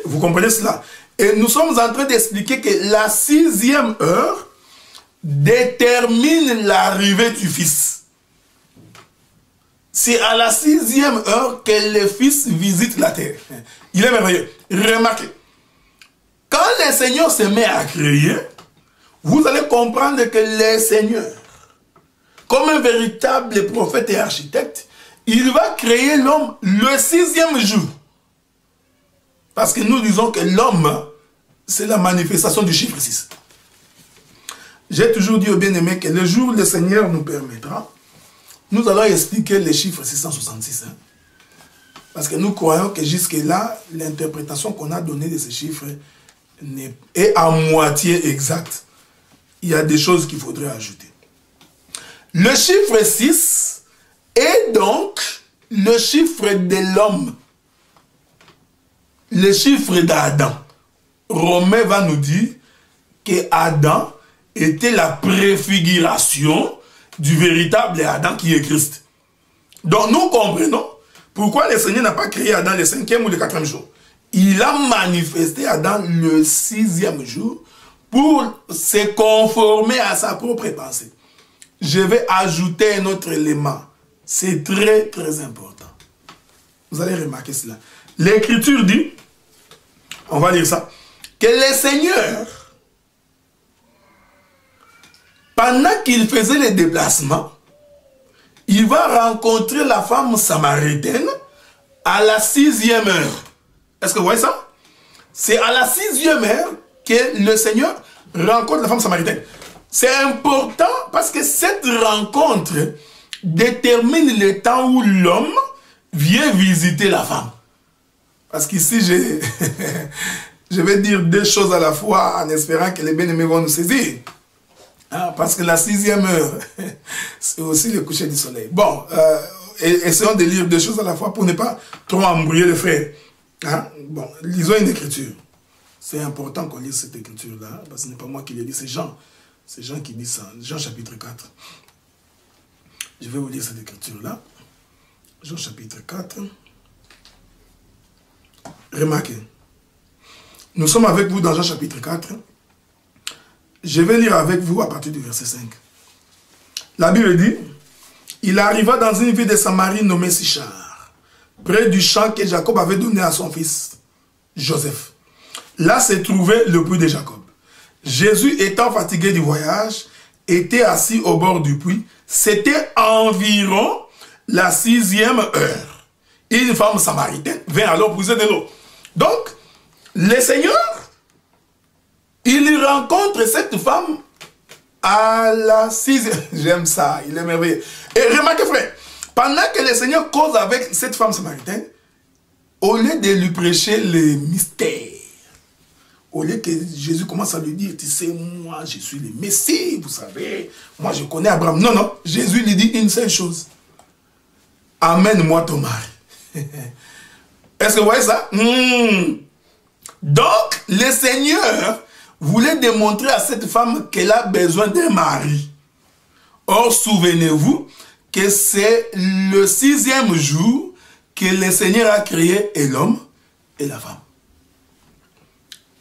[SPEAKER 1] Vous comprenez cela? Et nous sommes en train d'expliquer que la 6e heure détermine l'arrivée du Fils. C'est à la 6e heure que le Fils visite la terre. Il est merveilleux. Remarquez, quand le Seigneur se met à créer, vous allez comprendre que le Seigneur, comme un véritable prophète et architecte, il va créer l'homme le 6e jour. Parce que nous disons que l'homme, c'est la manifestation du chiffre 6. J'ai toujours dit au bien-aimé que le jour où le Seigneur nous permettra, nous allons expliquer les chiffres 666. Parce que nous croyons que jusque-là, l'interprétation qu'on a donnée de ces chiffres est à moitié exacte. Il y a des choses qu'il faudrait ajouter. Le chiffre 6 est donc le chiffre de l'homme. Le chiffre d'Adam. Romain va nous dire que Adam était la préfiguration du véritable Adam qui est Christ. Donc nous comprenons pourquoi le Seigneur n'a pas créé Adam le 5e ou le 4e jour. Il a manifesté Adam le 6e jour pour se conformer à sa propre pensée. Je vais ajouter un autre élément. C'est très très important. Vous allez remarquer cela. L'Écriture dit, on va lire ça, que le Seigneur, pendant qu'il faisait les déplacements, il va rencontrer la femme samaritaine à la 6e heure. Est-ce que vous voyez ça? C'est à la 6e heure que le Seigneur rencontre la femme samaritaine. C'est important parce que cette rencontre détermine le temps où l'homme vient visiter la femme. Parce qu'ici, je vais dire deux choses à la fois en espérant que les bien-aimés vont nous saisir. Hein, parce que la 6e heure, c'est aussi le coucher du soleil. Bon, essayons de lire deux choses à la fois pour ne pas trop embrouiller les frères. Hein? Bon, lisons une écriture. C'est important qu'on lise cette écriture-là, parce que ce n'est pas moi qui l'ai dit, c'est Jean. C'est Jean qui dit ça. Jean chapitre 4. Je vais vous lire cette écriture-là. Jean chapitre 4. Remarquez. Nous sommes avec vous dans Jean chapitre 4. Je vais lire avec vous à partir du verset 5. La Bible dit, il arriva dans une ville de Samarie nommée Sichar, près du champ que Jacob avait donné à son fils, Joseph. Là se trouvait le puits de Jacob. Jésus, étant fatigué du voyage, était assis au bord du puits. C'était environ la 6e heure. Une femme samaritaine vint alors puiser de l'eau. Donc, le Seigneur, il rencontre cette femme à la 6e. J'aime ça, il est merveilleux. Et remarquez, frère, pendant que le Seigneur cause avec cette femme samaritaine, au lieu de lui prêcher les mystères, au lieu que Jésus commence à lui dire, tu sais, moi, je suis le Messie, vous savez, moi, je connais Abraham. Non, non, Jésus lui dit une seule chose. Amène-moi ton mari. Est-ce que vous voyez ça? Donc, le Seigneur voulait démontrer à cette femme qu'elle a besoin d'un mari. Or, souvenez-vous que c'est le 6e jour que le Seigneur a créé l'homme et la femme.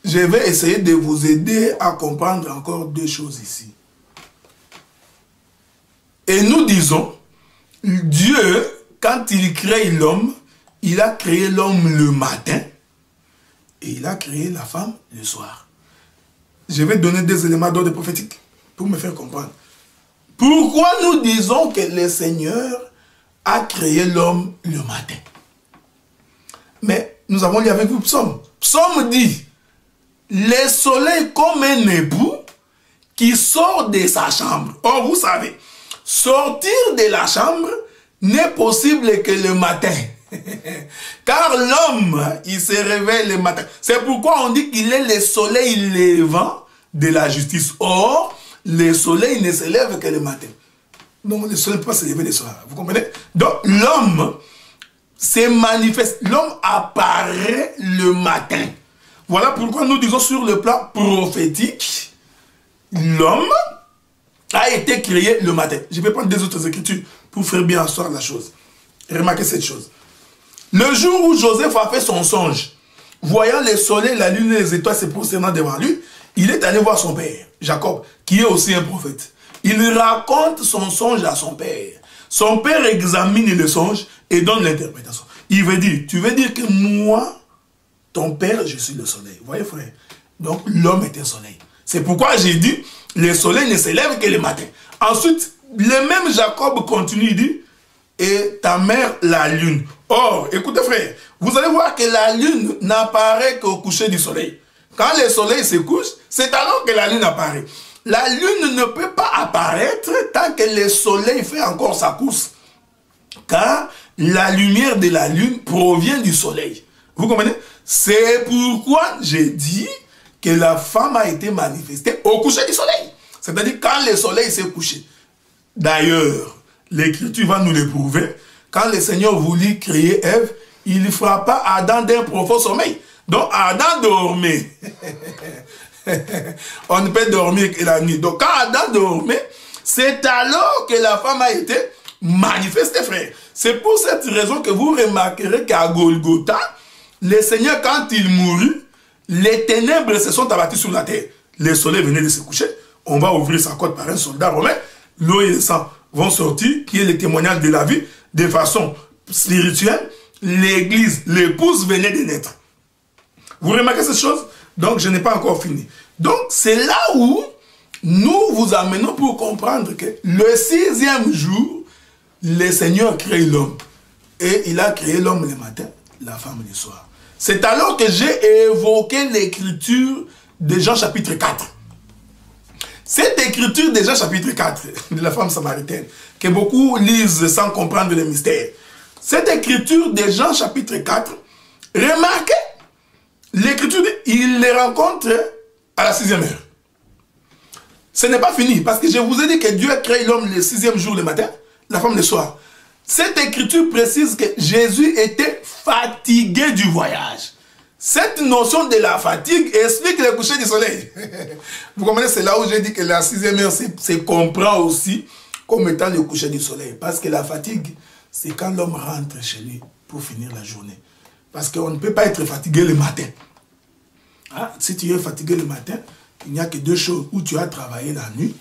[SPEAKER 1] Je vais essayer de vous aider à comprendre encore deux choses ici. Et nous disons, Dieu, quand il crée l'homme, il a créé l'homme le matin et il a créé la femme le soir. Je vais donner des éléments d'ordre prophétique pour me faire comprendre. Pourquoi nous disons que le Seigneur a créé l'homme le matin? Mais nous avons lu avec vous Psaume. Psaume dit, le soleil comme un époux qui sort de sa chambre. Or, vous savez, sortir de la chambre n'est possible que le matin. Car l'homme, il se réveille le matin. C'est pourquoi on dit qu'il est le soleil levant de la justice. Or, le soleil ne se lève que le matin. Donc, le soleil ne peut pas se lever le soir. Vous comprenez? Donc, l'homme se manifeste. L'homme apparaît le matin. Voilà pourquoi nous disons sur le plan prophétique, l'homme a été créé le matin. Je vais prendre des autres écritures pour faire bien asseoir la chose. Remarquez cette chose. Le jour où Joseph a fait son songe, voyant le soleil, la lune et les étoiles se prosternant devant lui, il est allé voir son père, Jacob, qui est aussi un prophète. Il raconte son songe à son père. Son père examine le songe et donne l'interprétation. Il veut dire, tu veux dire que moi, ton père, je suis le soleil. Vous voyez, frère? Donc, l'homme est un soleil. C'est pourquoi j'ai dit, le soleil ne s'élève que le matin. Ensuite, le même Jacob continue, il dit, et ta mère, la lune. Or, écoutez, frère, vous allez voir que la lune n'apparaît qu'au coucher du soleil. Quand le soleil se couche, c'est alors que la lune apparaît. La lune ne peut pas apparaître tant que le soleil fait encore sa course. Car la lumière de la lune provient du soleil. Vous comprenez? C'est pourquoi j'ai dit que la femme a été manifestée au coucher du soleil. C'est-à-dire quand le soleil s'est couché. D'ailleurs, l'Écriture va nous le prouver. Quand le Seigneur voulut créer Ève, il frappa Adam d'un profond sommeil. Donc Adam dormait. On ne peut dormir que la nuit. Donc quand Adam dormait, c'est alors que la femme a été manifestée, frère. C'est pour cette raison que vous remarquerez qu'à Golgotha, le Seigneur, quand il mourut, les ténèbres se sont abattues sur la terre. Le soleil venait de se coucher. On va ouvrir sa côte par un soldat romain. L'eau et le sang vont sortir, qui est le témoignage de la vie, de façon spirituelle. L'église, l'épouse venait de naître. Vous remarquez cette chose? Donc, je n'ai pas encore fini. Donc, c'est là où nous vous amenons pour comprendre que le 6e jour, le Seigneur crée l'homme. Et il a créé l'homme le matin, la femme le soir. C'est alors que j'ai évoqué l'écriture de Jean chapitre 4. Cette écriture de Jean chapitre 4, de la femme samaritaine, que beaucoup lisent sans comprendre le mystère. Cette écriture de Jean chapitre 4, remarquez, l'écriture, il les rencontre à la 6e heure. Ce n'est pas fini, parce que je vous ai dit que Dieu a créé l'homme le 6e jour le matin, la femme le soir. Cette écriture précise que Jésus était fatigué du voyage. Cette notion de la fatigue explique le coucher du soleil. Vous comprenez, c'est là où j'ai dit que la 6e heure se comprend aussi comme étant le coucher du soleil. Parce que la fatigue, c'est quand l'homme rentre chez lui pour finir la journée. Parce qu'on ne peut pas être fatigué le matin. Hein? Si tu es fatigué le matin, il n'y a que deux choses. Ou tu as travaillé la nuit,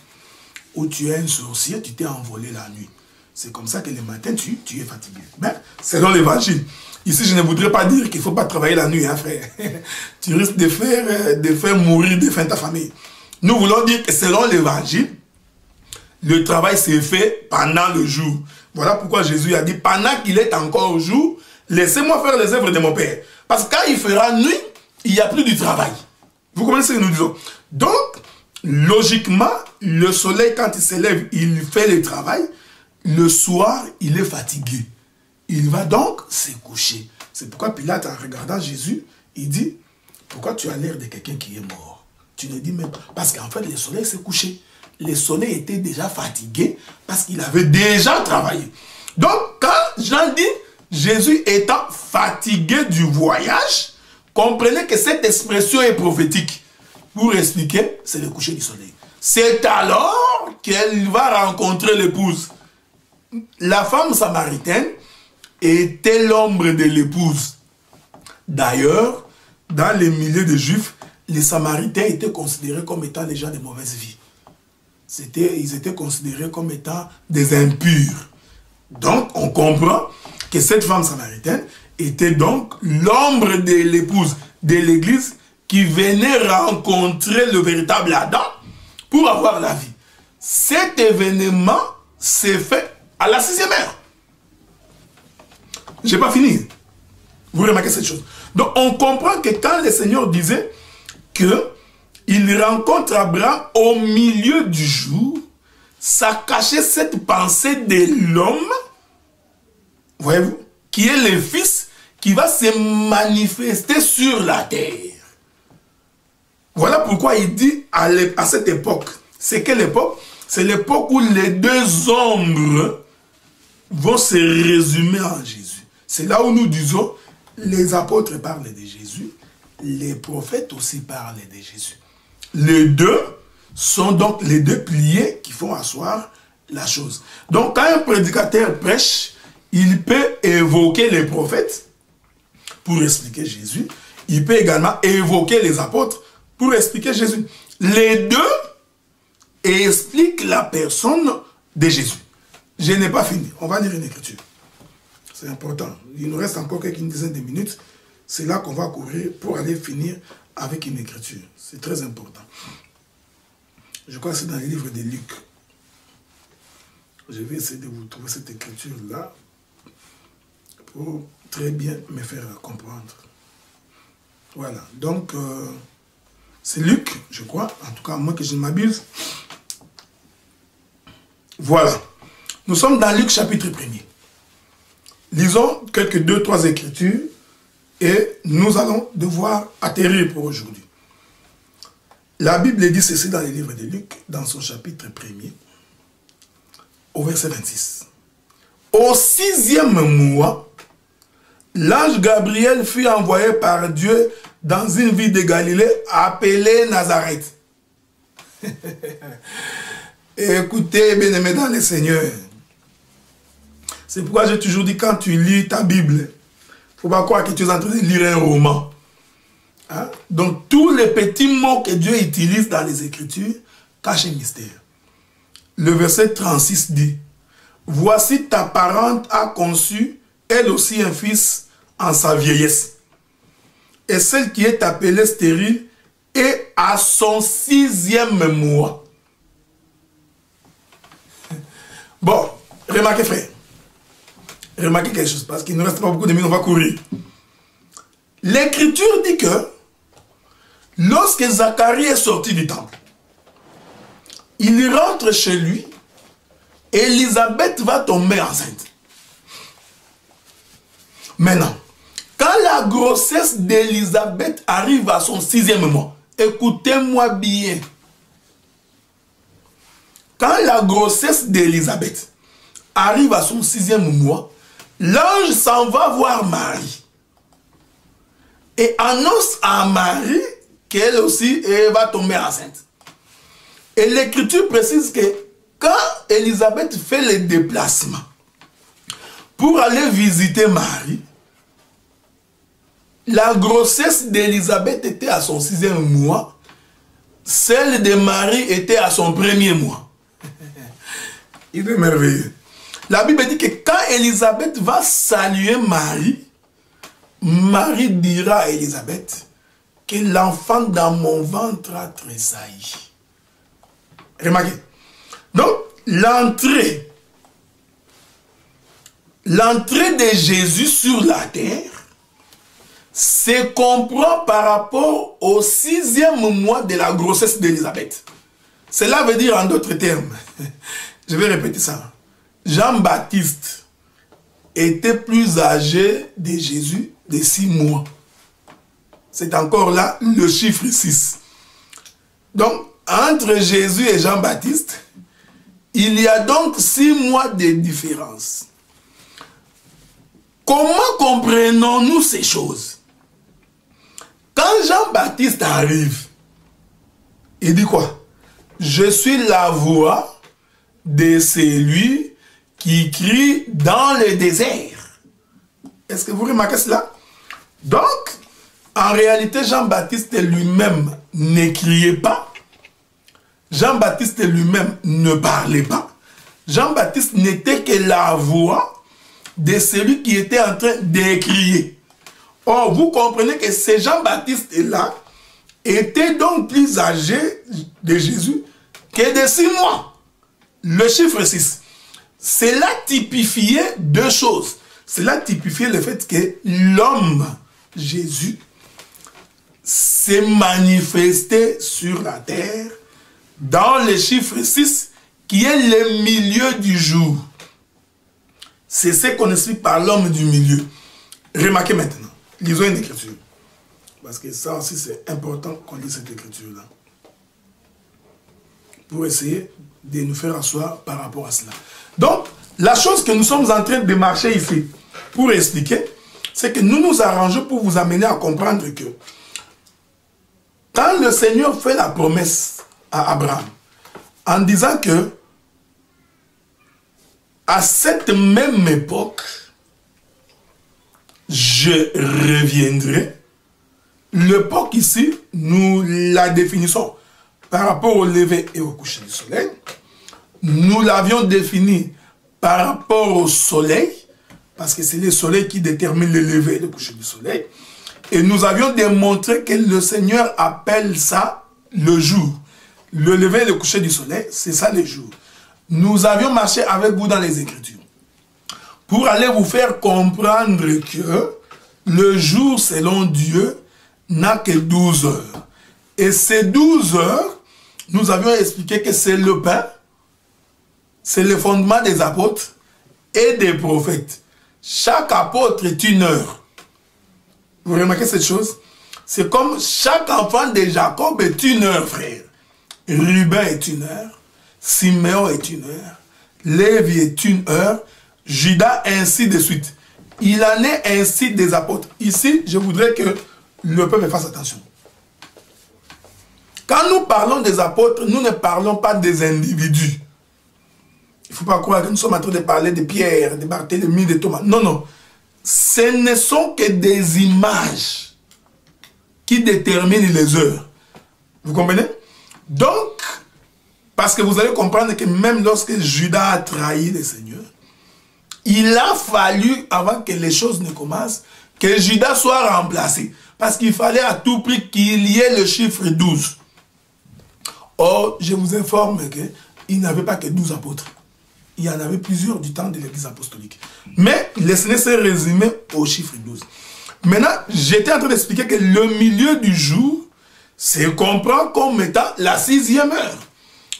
[SPEAKER 1] ou tu es un sorcier, tu t'es envolé la nuit. C'est comme ça que le matin, tu es fatigué. Mais c'est dans l'évangile. Ici, je ne voudrais pas dire qu'il ne faut pas travailler la nuit, hein, frère. Tu risques de faire mourir de faim ta famille. Nous voulons dire que selon l'évangile, le travail s'est fait pendant le jour. Voilà pourquoi Jésus a dit, pendant qu'il est encore jour, laissez-moi faire les œuvres de mon Père. Parce que quand il fera nuit, il n'y a plus du travail. Vous comprenez ce que nous disons? Donc, logiquement, le soleil, quand il s'élève, il fait le travail. Le soir, il est fatigué. Il va donc se coucher. C'est pourquoi Pilate, en regardant Jésus, il dit, pourquoi tu as l'air de quelqu'un qui est mort? Tu ne dis même pas. Parce qu'en fait, le soleil s'est couché. Le soleil était déjà fatigué parce qu'il avait déjà travaillé. Donc, quand Jean dit, Jésus étant fatigué du voyage, comprenez que cette expression est prophétique. Pour expliquer, c'est le coucher du soleil. C'est alors qu'elle va rencontrer l'épouse. La femme samaritaine était l'ombre de l'épouse. D'ailleurs, dans les milieux des Juifs, les Samaritains étaient considérés comme étant des gens de mauvaise vie. Ils étaient considérés comme étant des impurs. Donc, on comprend que cette femme samaritaine était donc l'ombre de l'épouse de l'Église qui venait rencontrer le véritable Adam pour avoir la vie. Cet événement s'est fait à la 6e heure. Je n'ai pas fini. Vous remarquez cette chose. Donc, on comprend que quand le Seigneur disait qu'il rencontre Abraham au milieu du jour, ça cachait cette pensée de l'homme, voyez-vous, qui est le Fils qui va se manifester sur la terre. Voilà pourquoi il dit à cette époque. C'est quelle époque? C'est l'époque où les deux ombres vont se résumer en Jésus. C'est là où nous disons, les apôtres parlent de Jésus, les prophètes aussi parlent de Jésus. Les deux sont donc les deux piliers qui font asseoir la chose. Donc quand un prédicateur prêche, il peut évoquer les prophètes pour expliquer Jésus. Il peut également évoquer les apôtres pour expliquer Jésus. Les deux expliquent la personne de Jésus. Je n'ai pas fini. On va lire une écriture. C'est important. Il nous reste encore quelques dizaines de minutes. C'est là qu'on va courir pour aller finir avec une écriture. C'est très important. Je crois que c'est dans le livre de Luc. Je vais essayer de vous trouver cette écriture-là pour très bien me faire comprendre. Voilà. Donc, c'est Luc, je crois. En tout cas, moi que je ne m'abuse. Voilà. Nous sommes dans Luc chapitre 1er. Lisons quelques 2-3 écritures et nous allons devoir atterrir pour aujourd'hui. La Bible dit ceci dans le livre de Luc, dans son chapitre 1er, au verset 26. Au 6e mois, l'ange Gabriel fut envoyé par Dieu dans une ville de Galilée appelée Nazareth. Écoutez, bien-aimés dans le Seigneur, c'est pourquoi j'ai toujours dit, quand tu lis ta Bible, il ne faut pas croire que tu es en train de lire un roman. Hein? Donc, tous les petits mots que Dieu utilise dans les Écritures cachent un mystère. Le verset 36 dit, « Voici ta parente a conçu, elle aussi, un fils en sa vieillesse. Et celle qui est appelée stérile est à son 6e mois. » Bon, remarquez, frère. Remarquez quelque chose, parce qu'il ne reste pas beaucoup de minutes, on va courir. L'Écriture dit que lorsque Zacharie est sorti du temple, il rentre chez lui, Élisabeth va tomber enceinte. Maintenant, quand la grossesse d'Élisabeth arrive à son 6e mois, écoutez-moi bien. Quand la grossesse d'Élisabeth arrive à son 6e mois, l'ange s'en va voir Marie et annonce à Marie qu'elle aussi va tomber enceinte. Et l'Écriture précise que quand Élisabeth fait le déplacement pour aller visiter Marie, la grossesse d'Élisabeth était à son 6e mois, celle de Marie était à son 1er mois. Il est merveilleux. La Bible dit que quand Élisabeth va saluer Marie, Marie dira à Élisabeth que l'enfant dans mon ventre a tressailli. Remarquez. Donc, l'entrée de Jésus sur la terre se comprend par rapport au 6e mois de la grossesse d'Élisabeth. Cela veut dire en d'autres termes, je vais répéter ça. Jean-Baptiste était plus âgé de Jésus de 6 mois. C'est encore là le chiffre 6. Donc, entre Jésus et Jean-Baptiste, il y a donc 6 mois de différence. Comment comprenons-nous ces choses? Quand Jean-Baptiste arrive, il dit quoi? Je suis la voix de celui qui crie dans le désert. Est-ce que vous remarquez cela? Donc, en réalité, Jean-Baptiste lui-même ne criait pas. Jean-Baptiste lui-même ne parlait pas. Jean-Baptiste n'était que la voix de celui qui était en train de crier. Or, vous comprenez que ce Jean-Baptiste-là était donc plus âgé de Jésus que de 6 mois. Le chiffre 6. Cela typifiait 2 choses. Cela typifiait le fait que l'homme, Jésus, s'est manifesté sur la terre dans le chiffre 6, qui est le milieu du jour. C'est ce qu'on explique par l'homme du milieu. Remarquez maintenant. Lisons une écriture. Parce que ça aussi, c'est important qu'on lise cette écriture-là. Pour essayer de nous faire asseoir par rapport à cela. Donc, la chose que nous sommes en train de marcher ici, pour expliquer, c'est que nous nous arrangeons pour vous amener à comprendre que quand le Seigneur fait la promesse à Abraham, en disant que à cette même époque, je reviendrai. L'époque ici, nous la définissons par rapport au lever et au coucher du soleil. Nous l'avions défini par rapport au soleil, parce que c'est le soleil qui détermine le lever et le coucher du soleil. Et nous avions démontré que le Seigneur appelle ça le jour. Le lever et le coucher du soleil, c'est ça le jour. Nous avions marché avec vous dans les Écritures pour aller vous faire comprendre que le jour, selon Dieu, n'a que 12 heures. Et ces 12 heures, nous avions expliqué que c'est le pain, c'est le fondement des apôtres et des prophètes. Chaque apôtre est une heure. Vous remarquez cette chose? C'est comme chaque enfant de Jacob est une heure, frère. Ruben est une heure. Siméon est une heure. Lévi est une heure. Judas, ainsi de suite. Il en est ainsi des apôtres. Ici, je voudrais que le peuple fasse attention. Quand nous parlons des apôtres, nous ne parlons pas des individus. Il ne faut pas croire que nous sommes en train de parler de Pierre, de Barthélemy, de Thomas. Non, non. Ce ne sont que des images qui déterminent les heures. Vous comprenez? Donc, parce que vous allez comprendre que même lorsque Judas a trahi le Seigneur, il a fallu, avant que les choses ne commencent, que Judas soit remplacé. Parce qu'il fallait à tout prix qu'il y ait le chiffre 12. Or, je vous informe qu'il n'y avait pas que 12 apôtres. Il y en avait plusieurs du temps de l'église apostolique. Mais le Seigneur s'est résumé au chiffre 12. Maintenant, j'étais en train d'expliquer que le milieu du jour se comprend comme étant la 6e heure.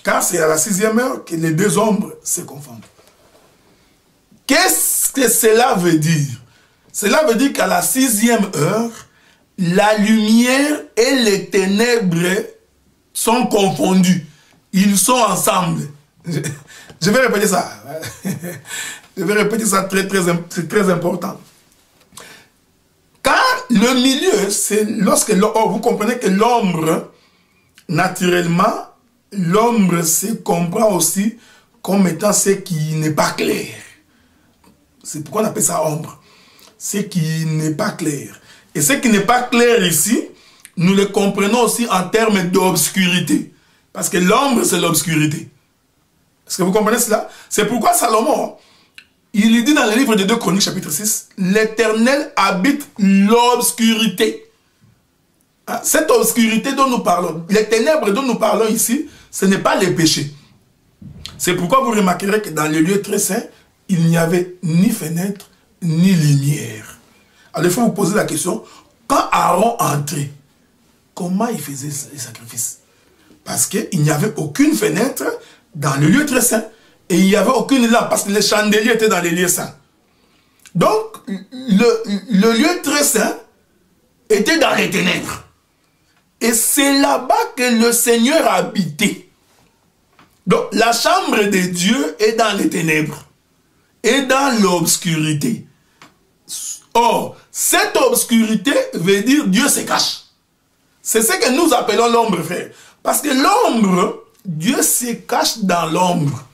[SPEAKER 1] Car c'est à la 6e heure que les deux ombres se confondent. Qu'est-ce que cela veut dire? Cela veut dire qu'à la 6e heure, la lumière et les ténèbres sont confondus. Ils sont ensemble. Je vais répéter ça. Je vais répéter ça, c'est très important. Car le milieu, c'est lorsque vous comprenez que l'ombre, naturellement, l'ombre se comprend aussi comme étant ce qui n'est pas clair. C'est pourquoi on appelle ça ombre. Ce qui n'est pas clair. Et ce qui n'est pas clair ici, nous le comprenons aussi en termes d'obscurité. Parce que l'ombre, c'est l'obscurité. Est-ce que vous comprenez cela? C'est pourquoi Salomon, il dit dans le livre de 2 Chroniques, chapitre 6, l'Éternel habite l'obscurité. Cette obscurité dont nous parlons, les ténèbres dont nous parlons ici, ce n'est pas les péchés. C'est pourquoi vous remarquerez que dans le lieu très saint, il n'y avait ni fenêtre, ni lumière. Alors il faut vous poser la question, quand Aaron entrait, comment il faisait les sacrifices? Parce qu'il n'y avait aucune fenêtre dans le lieu très saint. Et il n'y avait aucune lampe, parce que les chandeliers étaient dans les lieux saints. Donc, le lieu très saint était dans les ténèbres. Et c'est là-bas que le Seigneur habitait. Donc, la chambre de Dieu est dans les ténèbres. Et dans l'obscurité. Or, cette obscurité veut dire Dieu se cache. C'est ce que nous appelons l'ombre, frère. Parce que l'ombre, Dieu se cache dans l'ombre.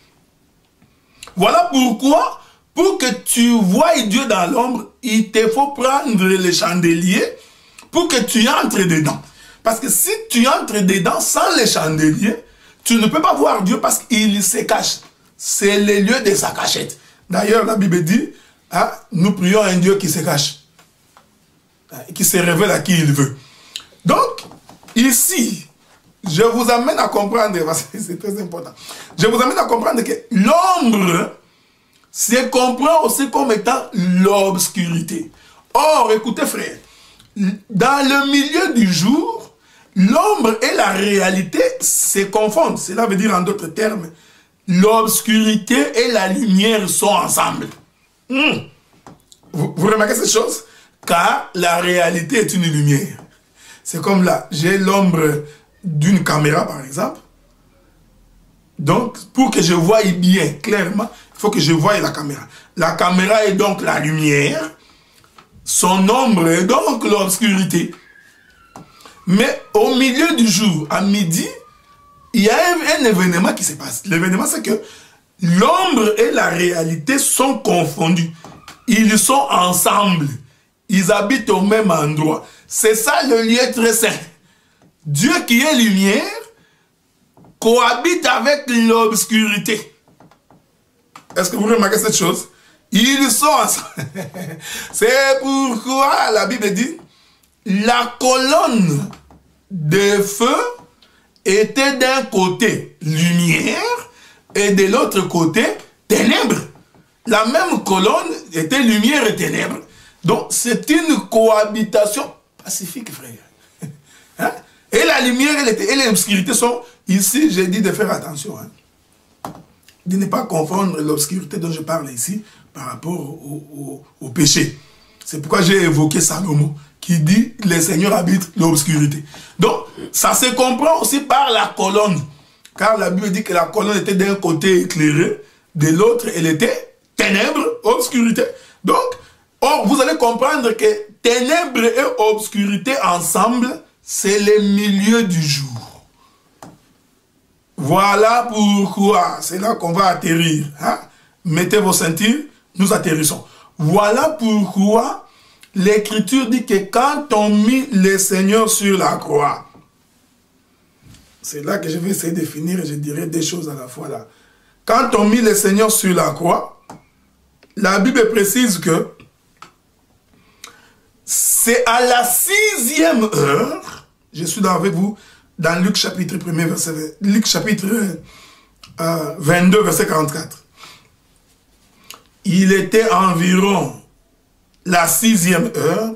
[SPEAKER 1] Voilà pourquoi, pour que tu voies Dieu dans l'ombre, il te faut prendre les chandeliers pour que tu entres dedans. Parce que si tu entres dedans sans les chandeliers, tu ne peux pas voir Dieu parce qu'il se cache. C'est le lieu de sa cachette. D'ailleurs, la Bible dit, nous prions un Dieu qui se cache. Qui se révèle à qui il veut. Donc, ici, je vous amène à comprendre, parce que c'est très important, je vous amène à comprendre que l'ombre se comprend aussi comme étant l'obscurité. Or, écoutez frère, dans le milieu du jour, l'ombre et la réalité se confondent. Cela veut dire en d'autres termes, l'obscurité et la lumière sont ensemble. Vous remarquez cette chose? Car la réalité est une lumière. C'est comme là, j'ai l'ombre d'une caméra par exemple. Donc, pour que je voie bien clairement, il faut que je voie la caméra. La caméra est donc la lumière. Son ombre est donc l'obscurité. Mais au milieu du jour, à midi, il y a un événement qui se passe. L'événement, c'est que l'ombre et la réalité sont confondus. Ils sont ensemble. Ils habitent au même endroit. C'est ça le lieu très saint. Dieu qui est lumière cohabite avec l'obscurité. Est-ce que vous remarquez cette chose? Ils sont ensemble. C'est pourquoi la Bible dit, la colonne de feu était d'un côté lumière et de l'autre côté ténèbres. La même colonne était lumière et ténèbres. Donc c'est une cohabitation pacifique, frère. Hein? Et la lumière et l'obscurité sont, ici j'ai dit de faire attention. Hein? De ne pas confondre l'obscurité dont je parle ici par rapport au péché. C'est pourquoi j'ai évoqué Salomon, qui dit « Le Seigneur habite l'obscurité ». Donc, ça se comprend aussi par la colonne. Car la Bible dit que la colonne était d'un côté éclairée, de l'autre, elle était ténèbres, obscurité. Donc, vous allez comprendre que ténèbres et obscurité ensemble, c'est le milieu du jour. Voilà pourquoi, c'est là qu'on va atterrir. Hein? Mettez vos ceintures, nous atterrissons. Voilà pourquoi l'Écriture dit que quand on mit le Seigneur sur la croix, c'est là que je vais essayer de finir et je dirai des choses à la fois là. Quand on mit le Seigneur sur la croix, la Bible précise que c'est à la 6e heure, je suis là avec vous, dans Luc chapitre 1er, verset, Luc chapitre 22, verset 44. Il était environ la 6e heure,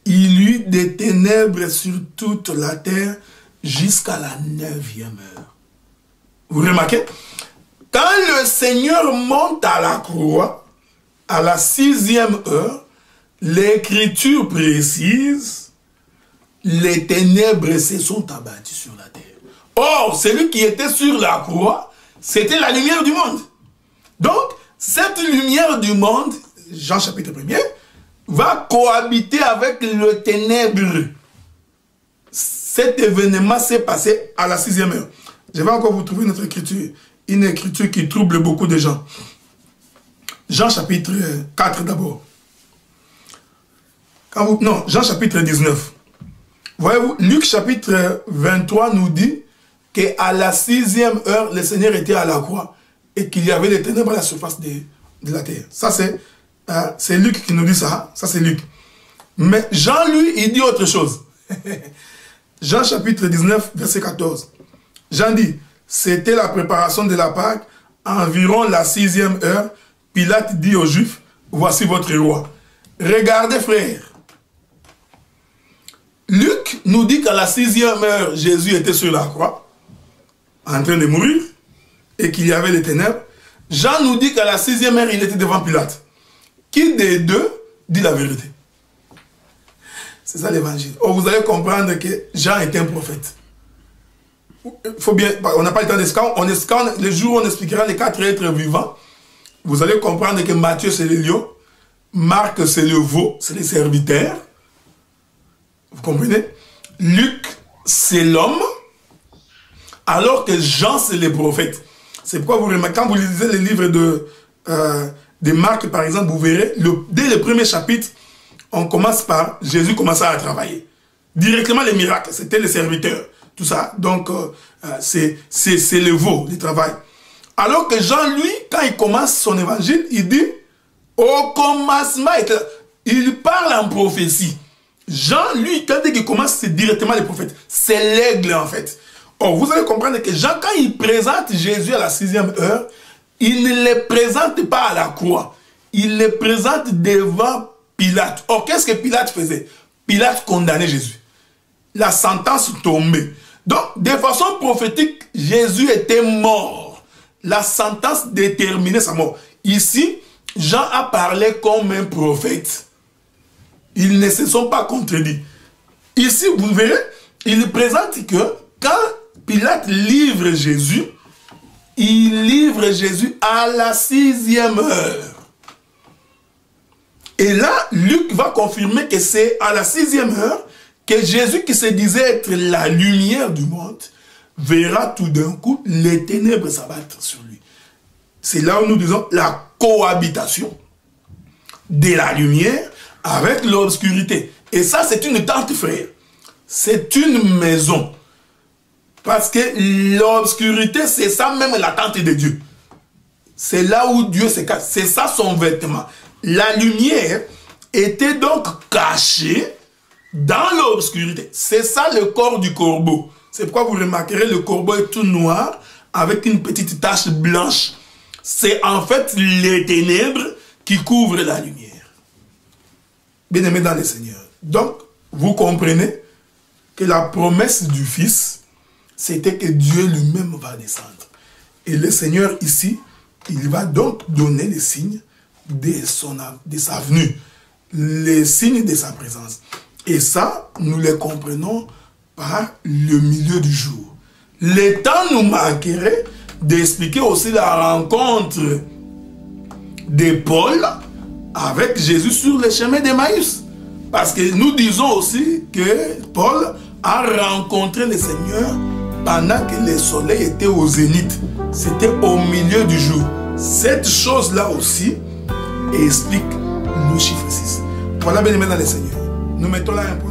[SPEAKER 1] il eut des ténèbres sur toute la terre jusqu'à la 9e heure. Vous remarquez? Quand le Seigneur monte à la croix, à la 6e heure, l'Écriture précise, les ténèbres se sont abattues sur la terre. Or, celui qui était sur la croix, c'était la lumière du monde. Donc, cette lumière du monde, Jean chapitre 1er, va cohabiter avec le ténèbre. Cet événement s'est passé à la 6e heure. Je vais encore vous trouver notre écriture. Une écriture qui trouble beaucoup de gens. Jean chapitre 4 d'abord. Non, Jean chapitre 19. Voyez-vous, Luc chapitre 23 nous dit qu'à la 6e heure, le Seigneur était à la croix et qu'il y avait des ténèbres à la surface de la terre. Ça, c'est Luc qui nous dit ça. Ça, c'est Luc. Mais Jean, lui, il dit autre chose. Jean chapitre 19, verset 14. Jean dit, c'était la préparation de la Pâque, environ la 6e heure. Pilate dit aux Juifs, voici votre roi. Regardez, frères. Luc nous dit qu'à la 6e heure, Jésus était sur la croix, en train de mourir, et qu'il y avait les ténèbres. Jean nous dit qu'à la 6e heure, il était devant Pilate. Qui des deux dit la vérité? C'est ça l'évangile. Oh, vous allez comprendre que Jean est un prophète. Faut bien, on n'a pas le temps d'expliquer. Le jour où on expliquera les 4 êtres vivants, vous allez comprendre que Matthieu, c'est le lion, Marc, c'est le veau, c'est les serviteurs. Vous comprenez? Luc, c'est l'homme, alors que Jean, c'est les prophètes. C'est pourquoi vous remarquez, quand vous lisez les livres de Marc, par exemple, vous verrez, dès le premier chapitre, on commence par Jésus commença à travailler. Directement les miracles, c'était les serviteurs, tout ça. Donc, c'est le veau, le travail. Alors que Jean, lui, quand il commence son évangile, il dit, au commencement, il parle en prophétie. Jean, lui, quand il commence, c'est directement les prophètes. C'est l'aigle, en fait. Or, vous allez comprendre que Jean, quand il présente Jésus à la 6e heure, il ne le présente pas à la croix. Il le présente devant Pilate. Or, qu'est-ce que Pilate faisait? Pilate condamnait Jésus. La sentence tombait. Donc, de façon prophétique, Jésus était mort. La sentence déterminait sa mort. Ici, Jean a parlé comme un prophète. Ils ne se sont pas contredits. Ici, vous verrez, il présente que quand Pilate livre Jésus, il livre Jésus à la 6e heure. Et là, Luc va confirmer que c'est à la 6e heure que Jésus, qui se disait être la lumière du monde, verra tout d'un coup les ténèbres s'abattre sur lui. C'est là où nous disons la cohabitation de la lumière avec l'obscurité. Et ça, c'est une tente, frère. C'est une maison. Parce que l'obscurité, c'est ça même la tente de Dieu. C'est là où Dieu se cache. C'est ça son vêtement. La lumière était donc cachée dans l'obscurité. C'est ça le corps du corbeau. C'est pourquoi vous remarquerez le corbeau est tout noir avec une petite tache blanche. C'est en fait les ténèbres qui couvrent la lumière. Bien-aimés dans le Seigneur. Donc, vous comprenez que la promesse du Fils, c'était que Dieu lui-même va descendre. Et le Seigneur ici, il va donc donner les signes de sa venue, les signes de sa présence. Et ça, nous les comprenons par le milieu du jour. Le temps nous manquerait d'expliquer aussi la rencontre de Paul avec Jésus sur le chemin d'Emmaüs. Parce que nous disons aussi que Paul a rencontré le Seigneur pendant que le soleil était au zénith. C'était au milieu du jour. Cette chose-là aussi explique le chiffre 6. Voilà, bien aimé dans le Seigneur. Nous mettons là un point.